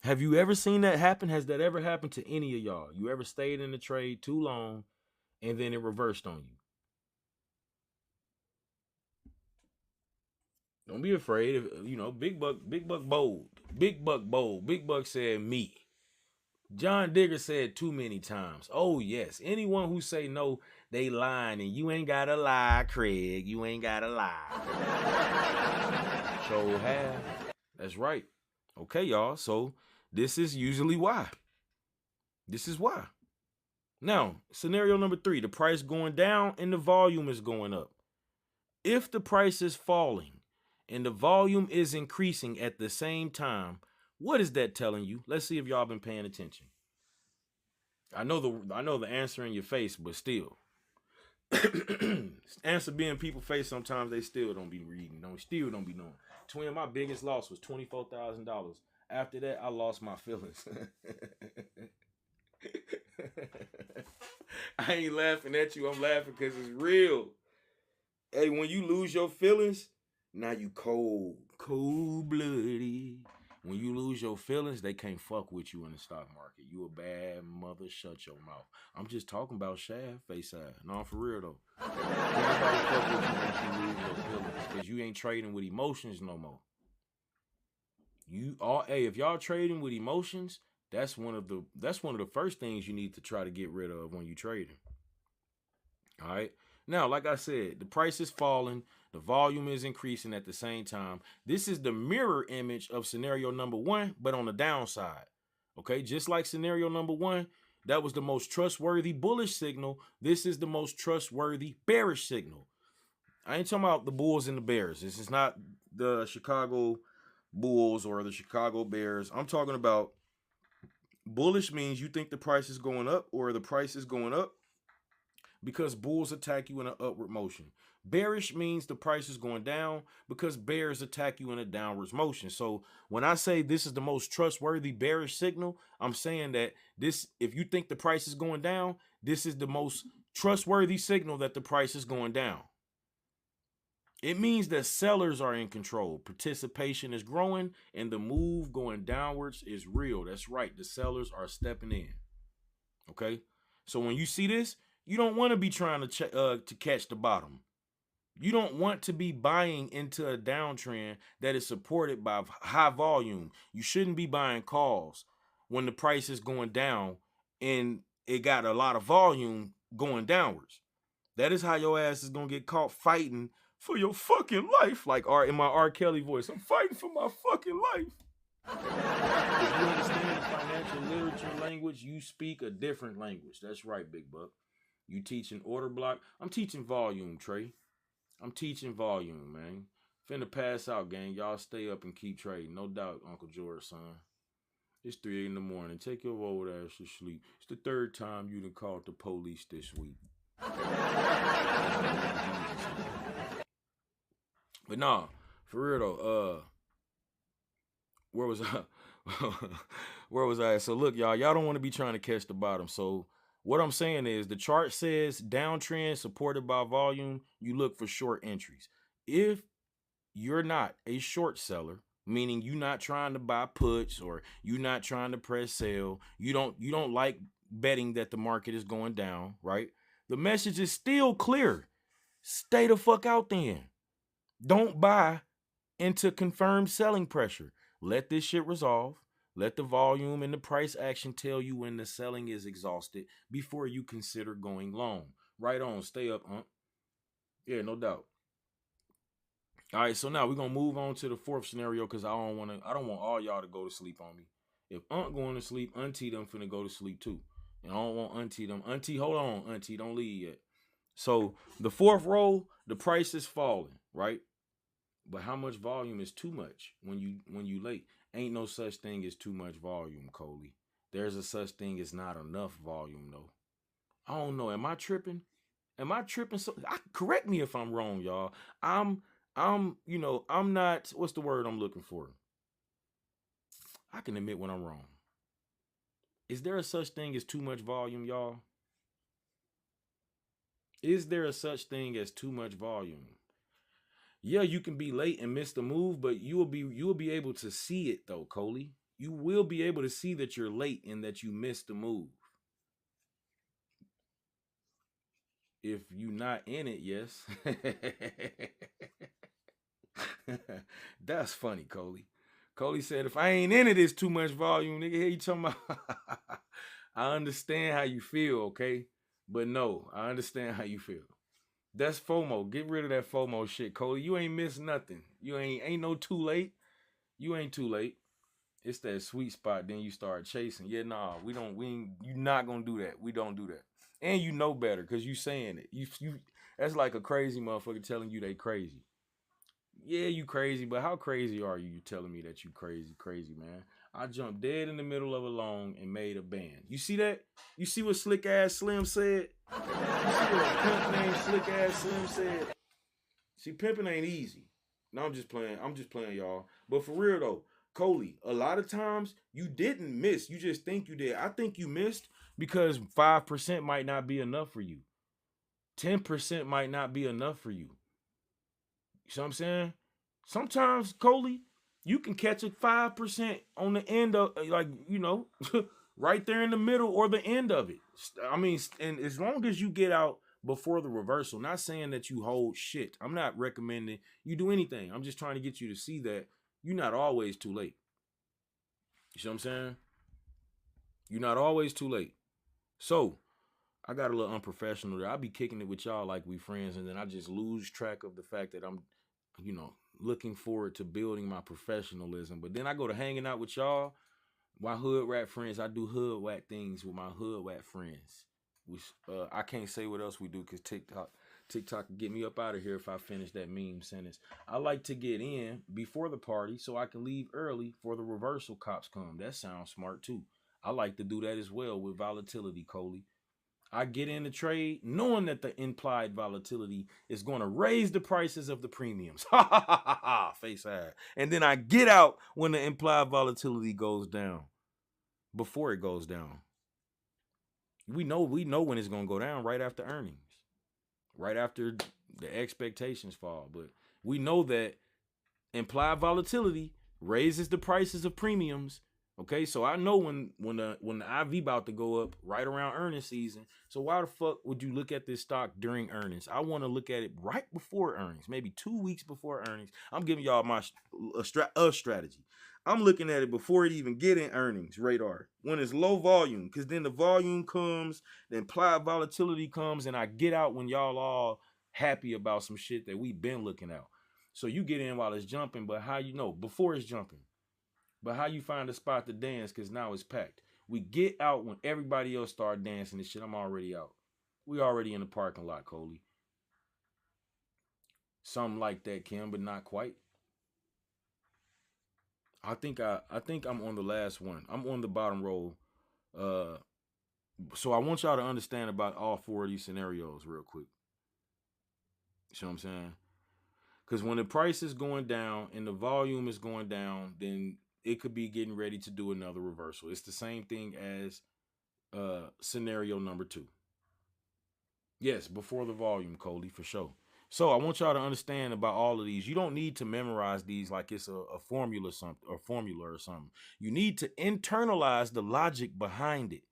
Have you ever seen that happen? Has that ever happened to any of y'all? You ever stayed in the trade too long and then it reversed on you? Don't be afraid. Big Buck bold. Big Buck bold. Big Buck said me. John Digger said too many times. Oh, yes. Anyone who say no, they lying. And you ain't got to lie, Craig. You ain't got to lie. So have. That's right. Okay, y'all. So this is usually why. This is why. Now, scenario number 3. The price going down and the volume is going up. If the price is falling and the volume is increasing at the same time, what is that telling you? Let's see if y'all been paying attention. I know the answer in your face, but still. Answer being people face, sometimes they still don't be reading. Don't be knowing. Twin, my biggest loss was $24,000. After that, I lost my feelings. I ain't laughing at you. I'm laughing because it's real. Hey, when you lose your feelings, now you cold blooded. When you lose your feelings, they can't fuck with you in the stock market. You a bad mother. Shut your mouth. I'm just talking about Shaft face side. No, for real though. Nobody fuck with you once you lose your feelings, because you ain't trading with emotions no more. Hey, if y'all trading with emotions, that's one of the first things you need to try to get rid of when you trading. All right. Now, like I said, the price is falling, the volume is increasing at the same time. This is the mirror image of scenario number one, but on the downside. Okay, just like scenario number one, that was the most trustworthy bullish signal. This is the most trustworthy bearish signal. I ain't talking about the Bulls and the Bears. This is not the Chicago Bulls or the Chicago Bears. I'm talking about bullish means you think the price is going up, or the price is going up because bulls attack you in an upward motion. Bearish means the price is going down because bears attack you in a downwards motion. So when I say this is the most trustworthy bearish signal, I'm saying that this, if you think the price is going down, this is the most trustworthy signal that the price is going down. It means that sellers are in control. Participation is growing and the move going downwards is real. That's right. The sellers are stepping in. Okay. So when you see this, you don't want to be trying to catch the bottom. You don't want to be buying into a downtrend that is supported by high volume. You shouldn't be buying calls when the price is going down and it got a lot of volume going downwards. That is how your ass is going to get caught fighting for your fucking life. Like in my R. Kelly voice, I'm fighting for my fucking life. If you understand the financial literature language, you speak a different language. That's right, Big Buck. You teaching order block. I'm teaching volume, Trey. I'm teaching volume, man. Finna pass out, gang. Y'all stay up and keep trading. No doubt, Uncle George, son. It's 3 in the morning. Take your old ass to sleep. It's the third time you done called the police this week. But nah, for real though, where was I? Where was I? So look, y'all don't want to be trying to catch the bottom. So what I'm saying is the chart says downtrend supported by volume. You look for short entries. If you're not a short seller, meaning you're not trying to buy puts or you're not trying to press sell, you don't like betting that the market is going down, right? The message is still clear. Stay the fuck out then. Don't buy into confirmed selling pressure. Let this shit resolve. Let the volume and the price action tell you when the selling is exhausted before you consider going long. Right on. Stay up, Unc. Yeah, no doubt. All right, so now we're gonna move on to the fourth scenario because I don't want all y'all to go to sleep on me. If Unc going to sleep, Auntie them finna go to sleep too. And I don't want Auntie them. Auntie, hold on, Auntie, don't leave yet. So the fourth row, the price is falling, right? But how much volume is too much when you late? Ain't no such thing as too much volume, Coley. There's a such thing as not enough volume, though. I don't know. Am I tripping? So correct me if I'm wrong, y'all. I'm not, what's the word I'm looking for? I can admit when I'm wrong. Is there a such thing as too much volume, y'all? Is there a such thing as too much volume? Yeah, you can be late and miss the move, but you will be able to see it though, Coley. You will be able to see that you're late and that you missed the move. If you're not in it, yes. That's funny, Coley. Coley said, if I ain't in it, it's too much volume. Nigga, here you talking about. I understand how you feel, okay? But no, I understand how you feel. That's FOMO. Get rid of that FOMO shit, Coley. You ain't missed nothing. You ain't no too late. You ain't too late. It's that sweet spot. Then you start chasing. Yeah, nah, you not gonna do that. We don't do that. And you know better because you saying it. You that's like a crazy motherfucker telling you they crazy. Yeah, you crazy, but how crazy are you? You telling me that you crazy, man. I jumped dead in the middle of a long and made a band. You see that? You see what Slick Ass Slim said? You see what pimp named Slick Ass Slim said? See, pimping ain't easy. No, I'm just playing, y'all. But for real though, Coley, a lot of times you didn't miss. You just think you did. I think you missed because 5% might not be enough for you. 10% might not be enough for you. You see what I'm saying? Sometimes, Coley, you can catch a 5% on the end of, like, right there in the middle or the end of it. I mean, and as long as you get out before the reversal, not saying that you hold shit. I'm not recommending you do anything. I'm just trying to get you to see that you're not always too late. You see what I'm saying? You're not always too late. So, I got a little unprofessional there. I'll be kicking it with y'all like we friends, and then I just lose track of the fact that I'm, looking forward to building my professionalism. But then I go to hanging out with y'all, my hood rat friends. I do hood whack things with my hood whack friends. Which I can't say what else we do because TikTok can get me up out of here if I finish that meme sentence. I like to get in before the party so I can leave early for the reversal cops come. That sounds smart too. I like to do that as well with volatility, Coley. I get in the trade knowing that the implied volatility is going to raise the prices of the premiums. Ha ha ha ha ha, face ass. And then I get out when the implied volatility goes down. Before it goes down. We know when it's going to go down right after earnings. Right after the expectations fall. But we know that implied volatility raises the prices of premiums. Okay, so I know when the IV about to go up right around earnings season. So why the fuck would you look at this stock during earnings? I want to look at it right before earnings, maybe 2 weeks before earnings. I'm giving y'all my strategy. I'm looking at it before it even get in earnings radar when it's low volume, because then the volume comes, the implied volatility comes, and I get out when y'all all happy about some shit that we've been looking at. So you get in while it's jumping, but how you know before it's jumping? But how you find a spot to dance because now it's packed. We get out when everybody else start dancing and shit. I'm already out. We already in the parking lot, Coley. Something like that, Kim, but not quite. I think I'm on the last one. I'm on the bottom row. So I want y'all to understand about all 4 of these scenarios real quick. You see what I'm saying? Because when the price is going down and the volume is going down, then it could be getting ready to do another reversal. It's the same thing as scenario number 2. Yes, before the volume, Coley, for sure. So I want y'all to understand about all of these. You don't need to memorize these like it's a formula or something. You need to internalize the logic behind it.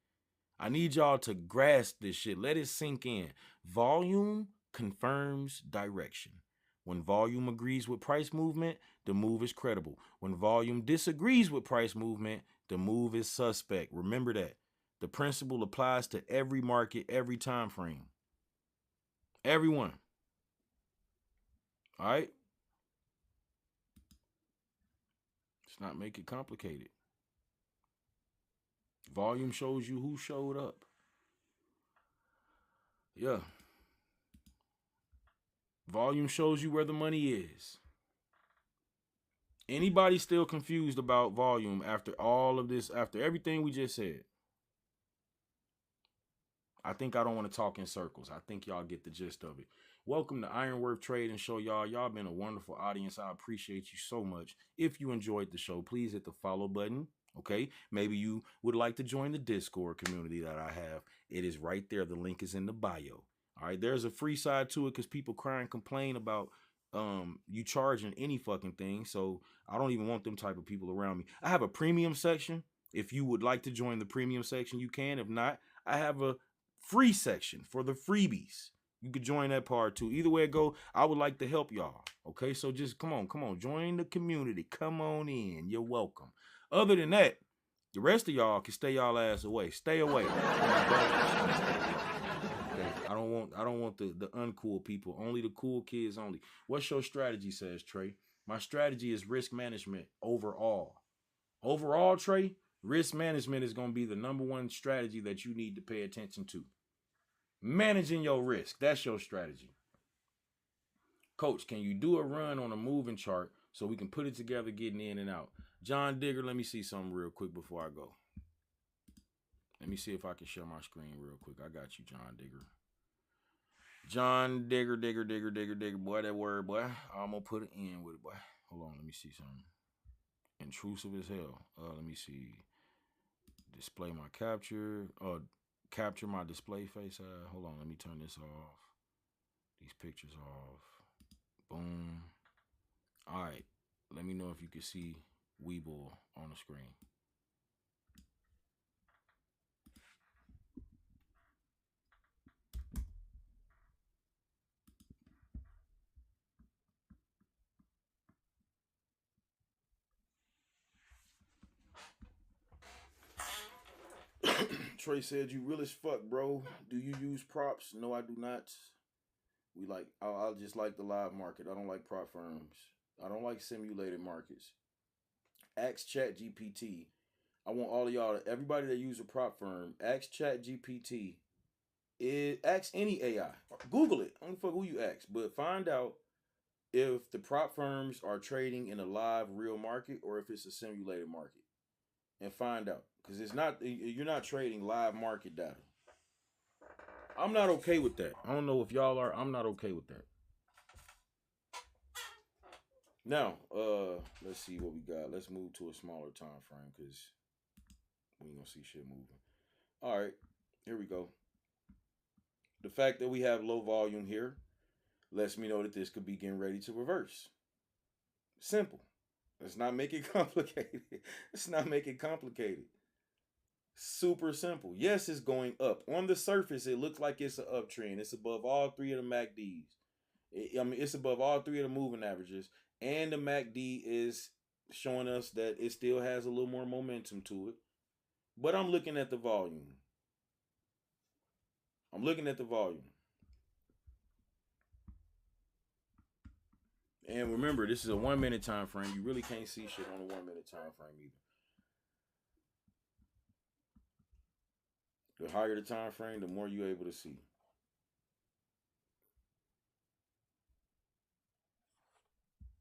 I need y'all to grasp this shit. Let it sink in. Volume confirms direction. When volume agrees with price movement, the move is credible. When volume disagrees with price movement, the move is suspect. Remember that. The principle applies to every market, every time frame. Everyone. All right? Let's not make it complicated. Volume shows you who showed up. Yeah. Volume shows you where the money is. Anybody still confused about volume after all of this, after everything we just said? I think I don't want to talk in circles. I think y'all get the gist of it. Welcome to Ironworth Trade and Show, y'all. Y'all been a wonderful audience. I appreciate you so much. If you enjoyed the show, please hit the follow button. Okay, maybe you would like to join the Discord community that I have. It is right there. The link is in the bio. All right, there's a free side to it because people cry and complain about you charging any fucking thing. So I don't even want them type of people around me. I have a premium section. If you would like to join the premium section, you can. If not, I have a free section for the freebies. You could join that part too. Either way it go, I would like to help y'all. Okay, so just come on, join the community. Come on in. You're welcome. Other than that, the rest of y'all can stay y'all ass away. Stay away. Okay, I don't want the uncool people. Only the cool kids only. What's your strategy, says Trey? My strategy is risk management overall. Overall, Trey, risk management is going to be the number one strategy that you need to pay attention to. Managing your risk. That's your strategy. Coach, can you do a run on a moving chart so we can put it together getting in and out? John Digger, let me see something real quick before I go. Let me see if I can share my screen real quick. I got you, John Digger. John Digger, boy, that word, boy. I'm going to put it in with it, boy. Hold on, let me see something. intrusive as hell. Let me see. Display my capture. Capture my display face. Hold on. Let me turn this off. These pictures off. Boom. All right. Let me know if you can see Weeble on the screen. Trey said, "You real as fuck, bro. Do you use props?" No, I do not. I just like the live market. I don't like prop firms. I don't like simulated markets. Ask Chat GPT. I want all of y'all, everybody that use a prop firm, ask Chat GPT. Ask any AI. Google it. I don't fuck who you ask, but find out if the prop firms are trading in a live real market or if it's a simulated market, and find out, because you're not trading live market data. I'm not okay with that. I don't know if y'all are. I'm not okay with that. Now, let's see what we got. Let's move to a smaller time frame because we ain't gonna see shit moving. All right, here we go. The fact that we have low volume here lets me know that this could be getting ready to reverse. Simple. Let's not make it complicated. Let's not make it complicated. Super simple. Yes, it's going up. On the surface, it looks like it's an uptrend. It's above all three of the MACDs. It's above all three of the moving averages. And the MACD is showing us that it still has a little more momentum to it. But I'm looking at the volume. I'm looking at the volume. And remember, this is a 1 minute time frame. You really can't see shit on a 1 minute time frame either. The higher the time frame, the more you're able to see.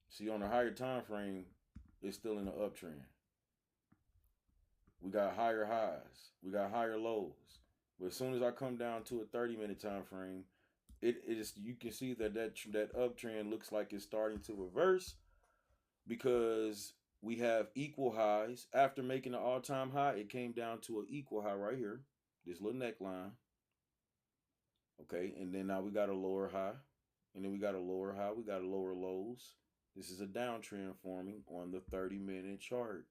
See, on the higher time frame, it's still in the uptrend. We got higher highs. We got higher lows. But as soon as I come down to a 30-minute time frame, it is, you can see that uptrend looks like it's starting to reverse, because we have equal highs. After making an all-time high, it came down to an equal high right here, this little neckline. Okay, and then now we got a lower high, and then we got a lower high, we got a lower lows. This is a downtrend forming on the 30-minute chart.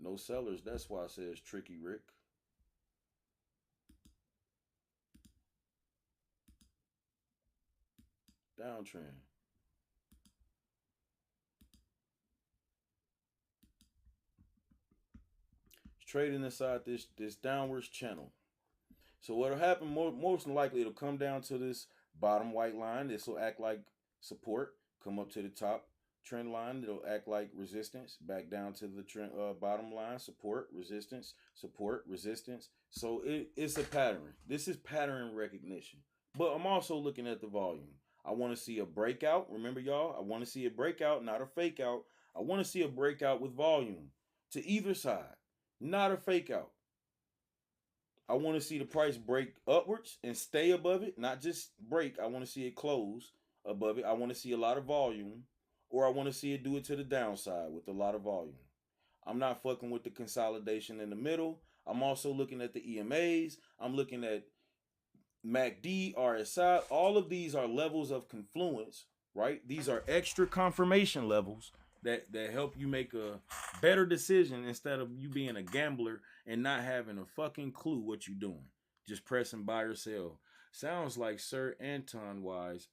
No sellers, that's why it says Tricky Rick. Downtrend. It's trading inside this downwards channel. So what'll happen, most likely, it'll come down to this bottom white line. This will act like support, come up to the top trend line. It'll act like resistance, back down to the trend, bottom line, support, resistance, support, resistance. So it's a pattern. This is pattern recognition. But I'm also looking at the volume. I want to see a breakout. Remember, y'all, I want to see a breakout, not a fake out. I want to see a breakout with volume to either side, not a fake out. I want to see the price break upwards and stay above it, not just break. I want to see it close above it. I want to see a lot of volume, or I want to see it do it to the downside with a lot of volume. I'm not fucking with the consolidation in the middle. I'm also looking at the EMAs. I'm looking at MACD, RSI. All of these are levels of confluence, right? These are extra confirmation levels that help you make a better decision instead of you being a gambler and not having a fucking clue what you're doing. Just pressing buy or sell. Sounds like Sir Anton Wise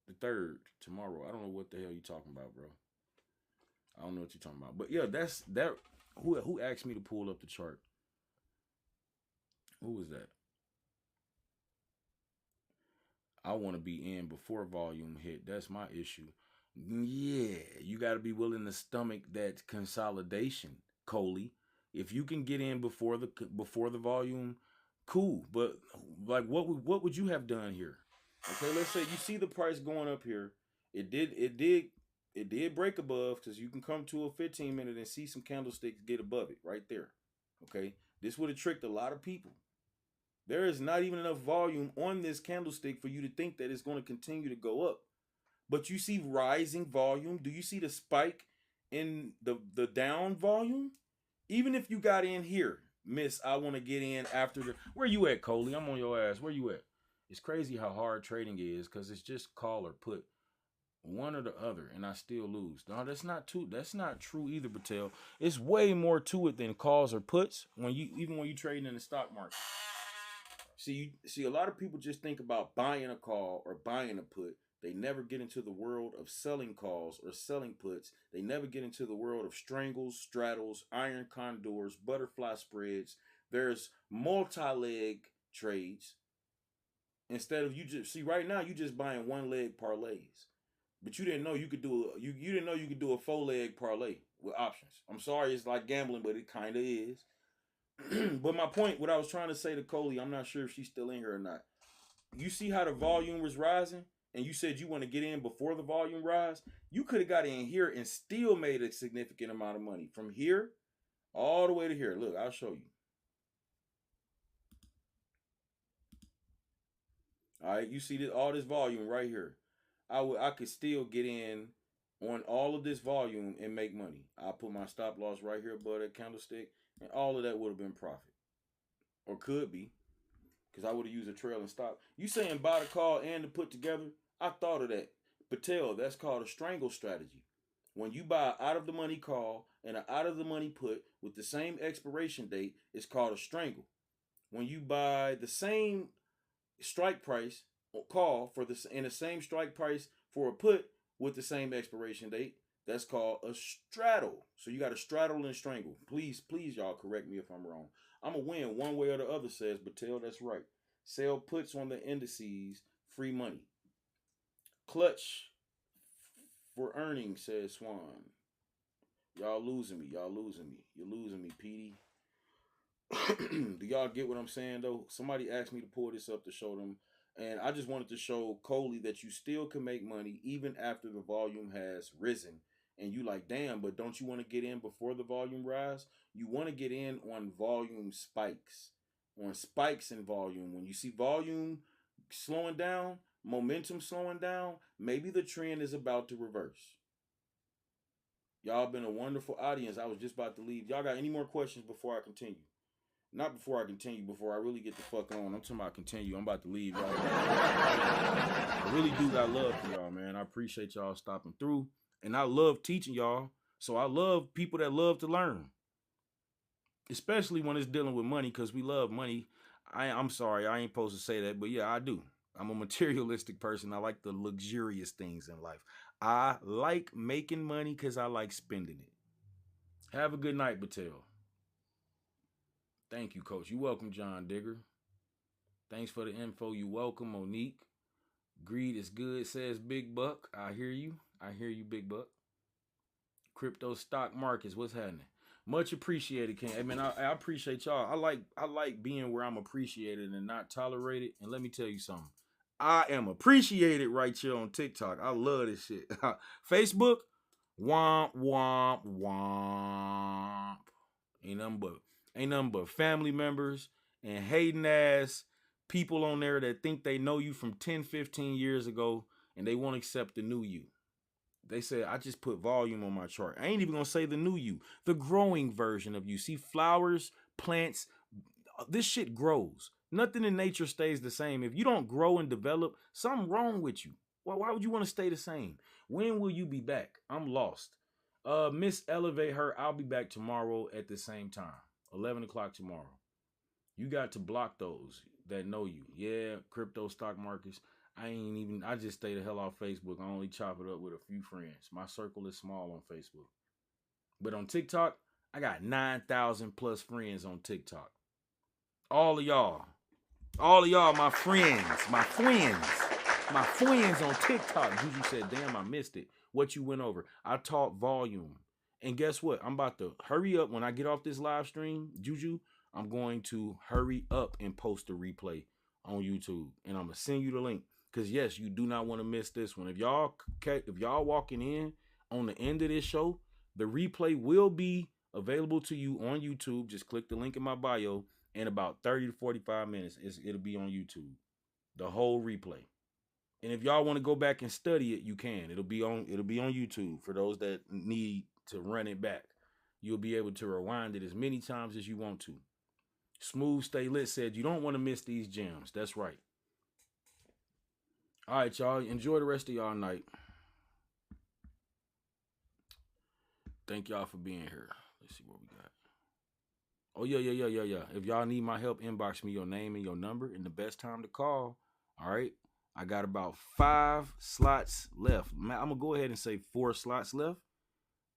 the third tomorrow. I don't know what the hell you talking about, bro. I don't know what you're talking about. But yeah, that's that. Who asked me to pull up the chart? Who was that? I want to be in before volume hit. That's my issue. Yeah, you got to be willing to stomach that consolidation, Coley. If you can get in before the volume, cool. But like, what would you have done here? Okay, let's say you see the price going up here. It did break above, because you can come to a 15-minute and see some candlesticks get above it right there. Okay, this would have tricked a lot of people. There is not even enough volume on this candlestick for you to think that it's going to continue to go up. but you see rising volume. Do you see the spike in the down volume? Even if you got in here, miss, I want to get in after the. Where you at, Coley? I'm on your ass. Where you at? It's crazy how hard trading is because it's just call or put, one or the other, and I still lose. No, that's not true. That's not true either, Patel. It's way more to it than calls or puts. Even when you trading in the stock market. See, a lot of people just think about buying a call or buying a put. They never get into the world of selling calls or selling puts. They never get into the world of strangles, straddles, iron condors, butterfly spreads. There's multi-leg trades. Instead of you just see right now, you just buying one leg parlays. But you didn't know you could do you didn't know you could do a 4-leg parlay with options. I'm sorry, it's like gambling, but it kind of is. But my point, what I was trying to say to Coley, I'm not sure if she's still in here or not. You see how the volume was rising, and you said you want to get in before the volume rise. You could have got in here and still made a significant amount of money from here all the way to here. Look, I'll show you. All right, you see this all this volume right here. I could still get in on all of this volume and make money. I'll put my stop loss right here above that candlestick, and all of that would have been profit, or could be, because I would have used a trail and stop. You saying buy the call and to put together? I thought of that. Patel, that's called a strangle strategy. When you buy out of the money call and an out of the money put with the same expiration date, it's called a strangle. When you buy the same strike price call for this and the same strike price for a put with the same expiration date, that's called a straddle. So you got a straddle and strangle. Please, y'all correct me if I'm wrong. I'm gonna win one way or the other, says Battelle. That's right. Sell puts on the indices, free money. Clutch for earnings, says Swan. Y'all losing me. You're losing me, Petey. Do y'all get what I'm saying though? Somebody asked me to pull this up to show them, and I just wanted to show Coley that you still can make money even after the volume has risen. And you like, damn, but don't you want to get in before the volume rise? You want to get in on volume spikes, on spikes in volume. When you see volume slowing down, momentum slowing down, maybe the trend is about to reverse. Y'all been a wonderful audience. I was just about to leave. Y'all got any more questions before I continue? Not before I continue, before I really get the fuck on. I'm talking about continue. I'm about to leave, y'all. I really do got love for y'all, man. I appreciate y'all stopping through. And I love teaching y'all. So I love people that love to learn. Especially when it's dealing with money, because we love money. I'm sorry, I ain't supposed to say that, but yeah, I do. I'm a materialistic person. I like the luxurious things in life. I like making money because I like spending it. Have a good night, Battelle. Thank you, Coach. You welcome, John Digger. Thanks for the info. You welcome, Monique. Greed is good, says Big Buck. I hear you. Big Buck. Crypto stock markets, what's happening? Much appreciated, King. Hey, man, I appreciate y'all. I like being where I'm appreciated and not tolerated. And let me tell you something. I am appreciated right here on TikTok. I love this shit. Facebook, womp, womp, womp. Ain't nothing but family members and hating ass people on there that think they know you from 10, 15 years ago and they won't accept the new you. They said, I just put volume on my chart. I ain't even going to say the new you, the growing version of you. See, flowers, plants, this shit grows. Nothing in nature stays the same. If you don't grow and develop, something wrong with you. Well, why would you want to stay the same? When will you be back? I'm lost. Miss Elevate Her, I'll be back tomorrow at the same time. 11 o'clock tomorrow. You got to block those that know you. Yeah, crypto stock markets. I just stay the hell off Facebook. I only chop it up with a few friends. My circle is small on Facebook. But on TikTok, I got 9,000 plus friends on TikTok. All of y'all, my friends on TikTok. Juju said, damn, I missed it. What you went over? I taught volume. And guess what? I'm about to hurry up when I get off this live stream, Juju. I'm going to hurry up and post a replay on YouTube. And I'm going to send you the link. Because, yes, you do not want to miss this one. If y'all walking in on the end of this show, the replay will be available to you on YouTube. Just click the link in my bio. In about 30 to 45 minutes, it'll be on YouTube. The whole replay. And if y'all want to go back and study it, you can. It'll be on YouTube for those that need to run it back. You'll be able to rewind it as many times as you want to. Smooth Stay Lit said you don't want to miss these gems. That's right. All right, y'all. Enjoy the rest of y'all night. Thank y'all for being here. Let's see what we got. Oh, yeah. If y'all need my help, inbox me your name and your number and the best time to call. All right. I got about 5 slots left. I'm going to go ahead and say 4 slots left.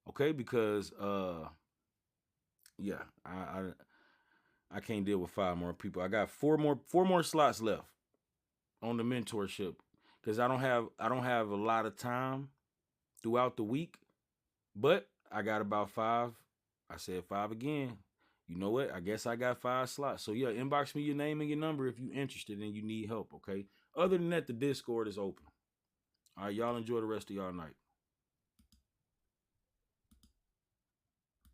Okay, because yeah, I can't deal with 5 more people. I got 4 more slots left on the mentorship because I don't have a lot of time throughout the week, but I got about 5. I said 5 again. You know what? I guess I got 5 slots. So yeah, inbox me your name and your number if you're interested and you need help, okay? Other than that, the Discord is open. All right, y'all enjoy the rest of y'all night.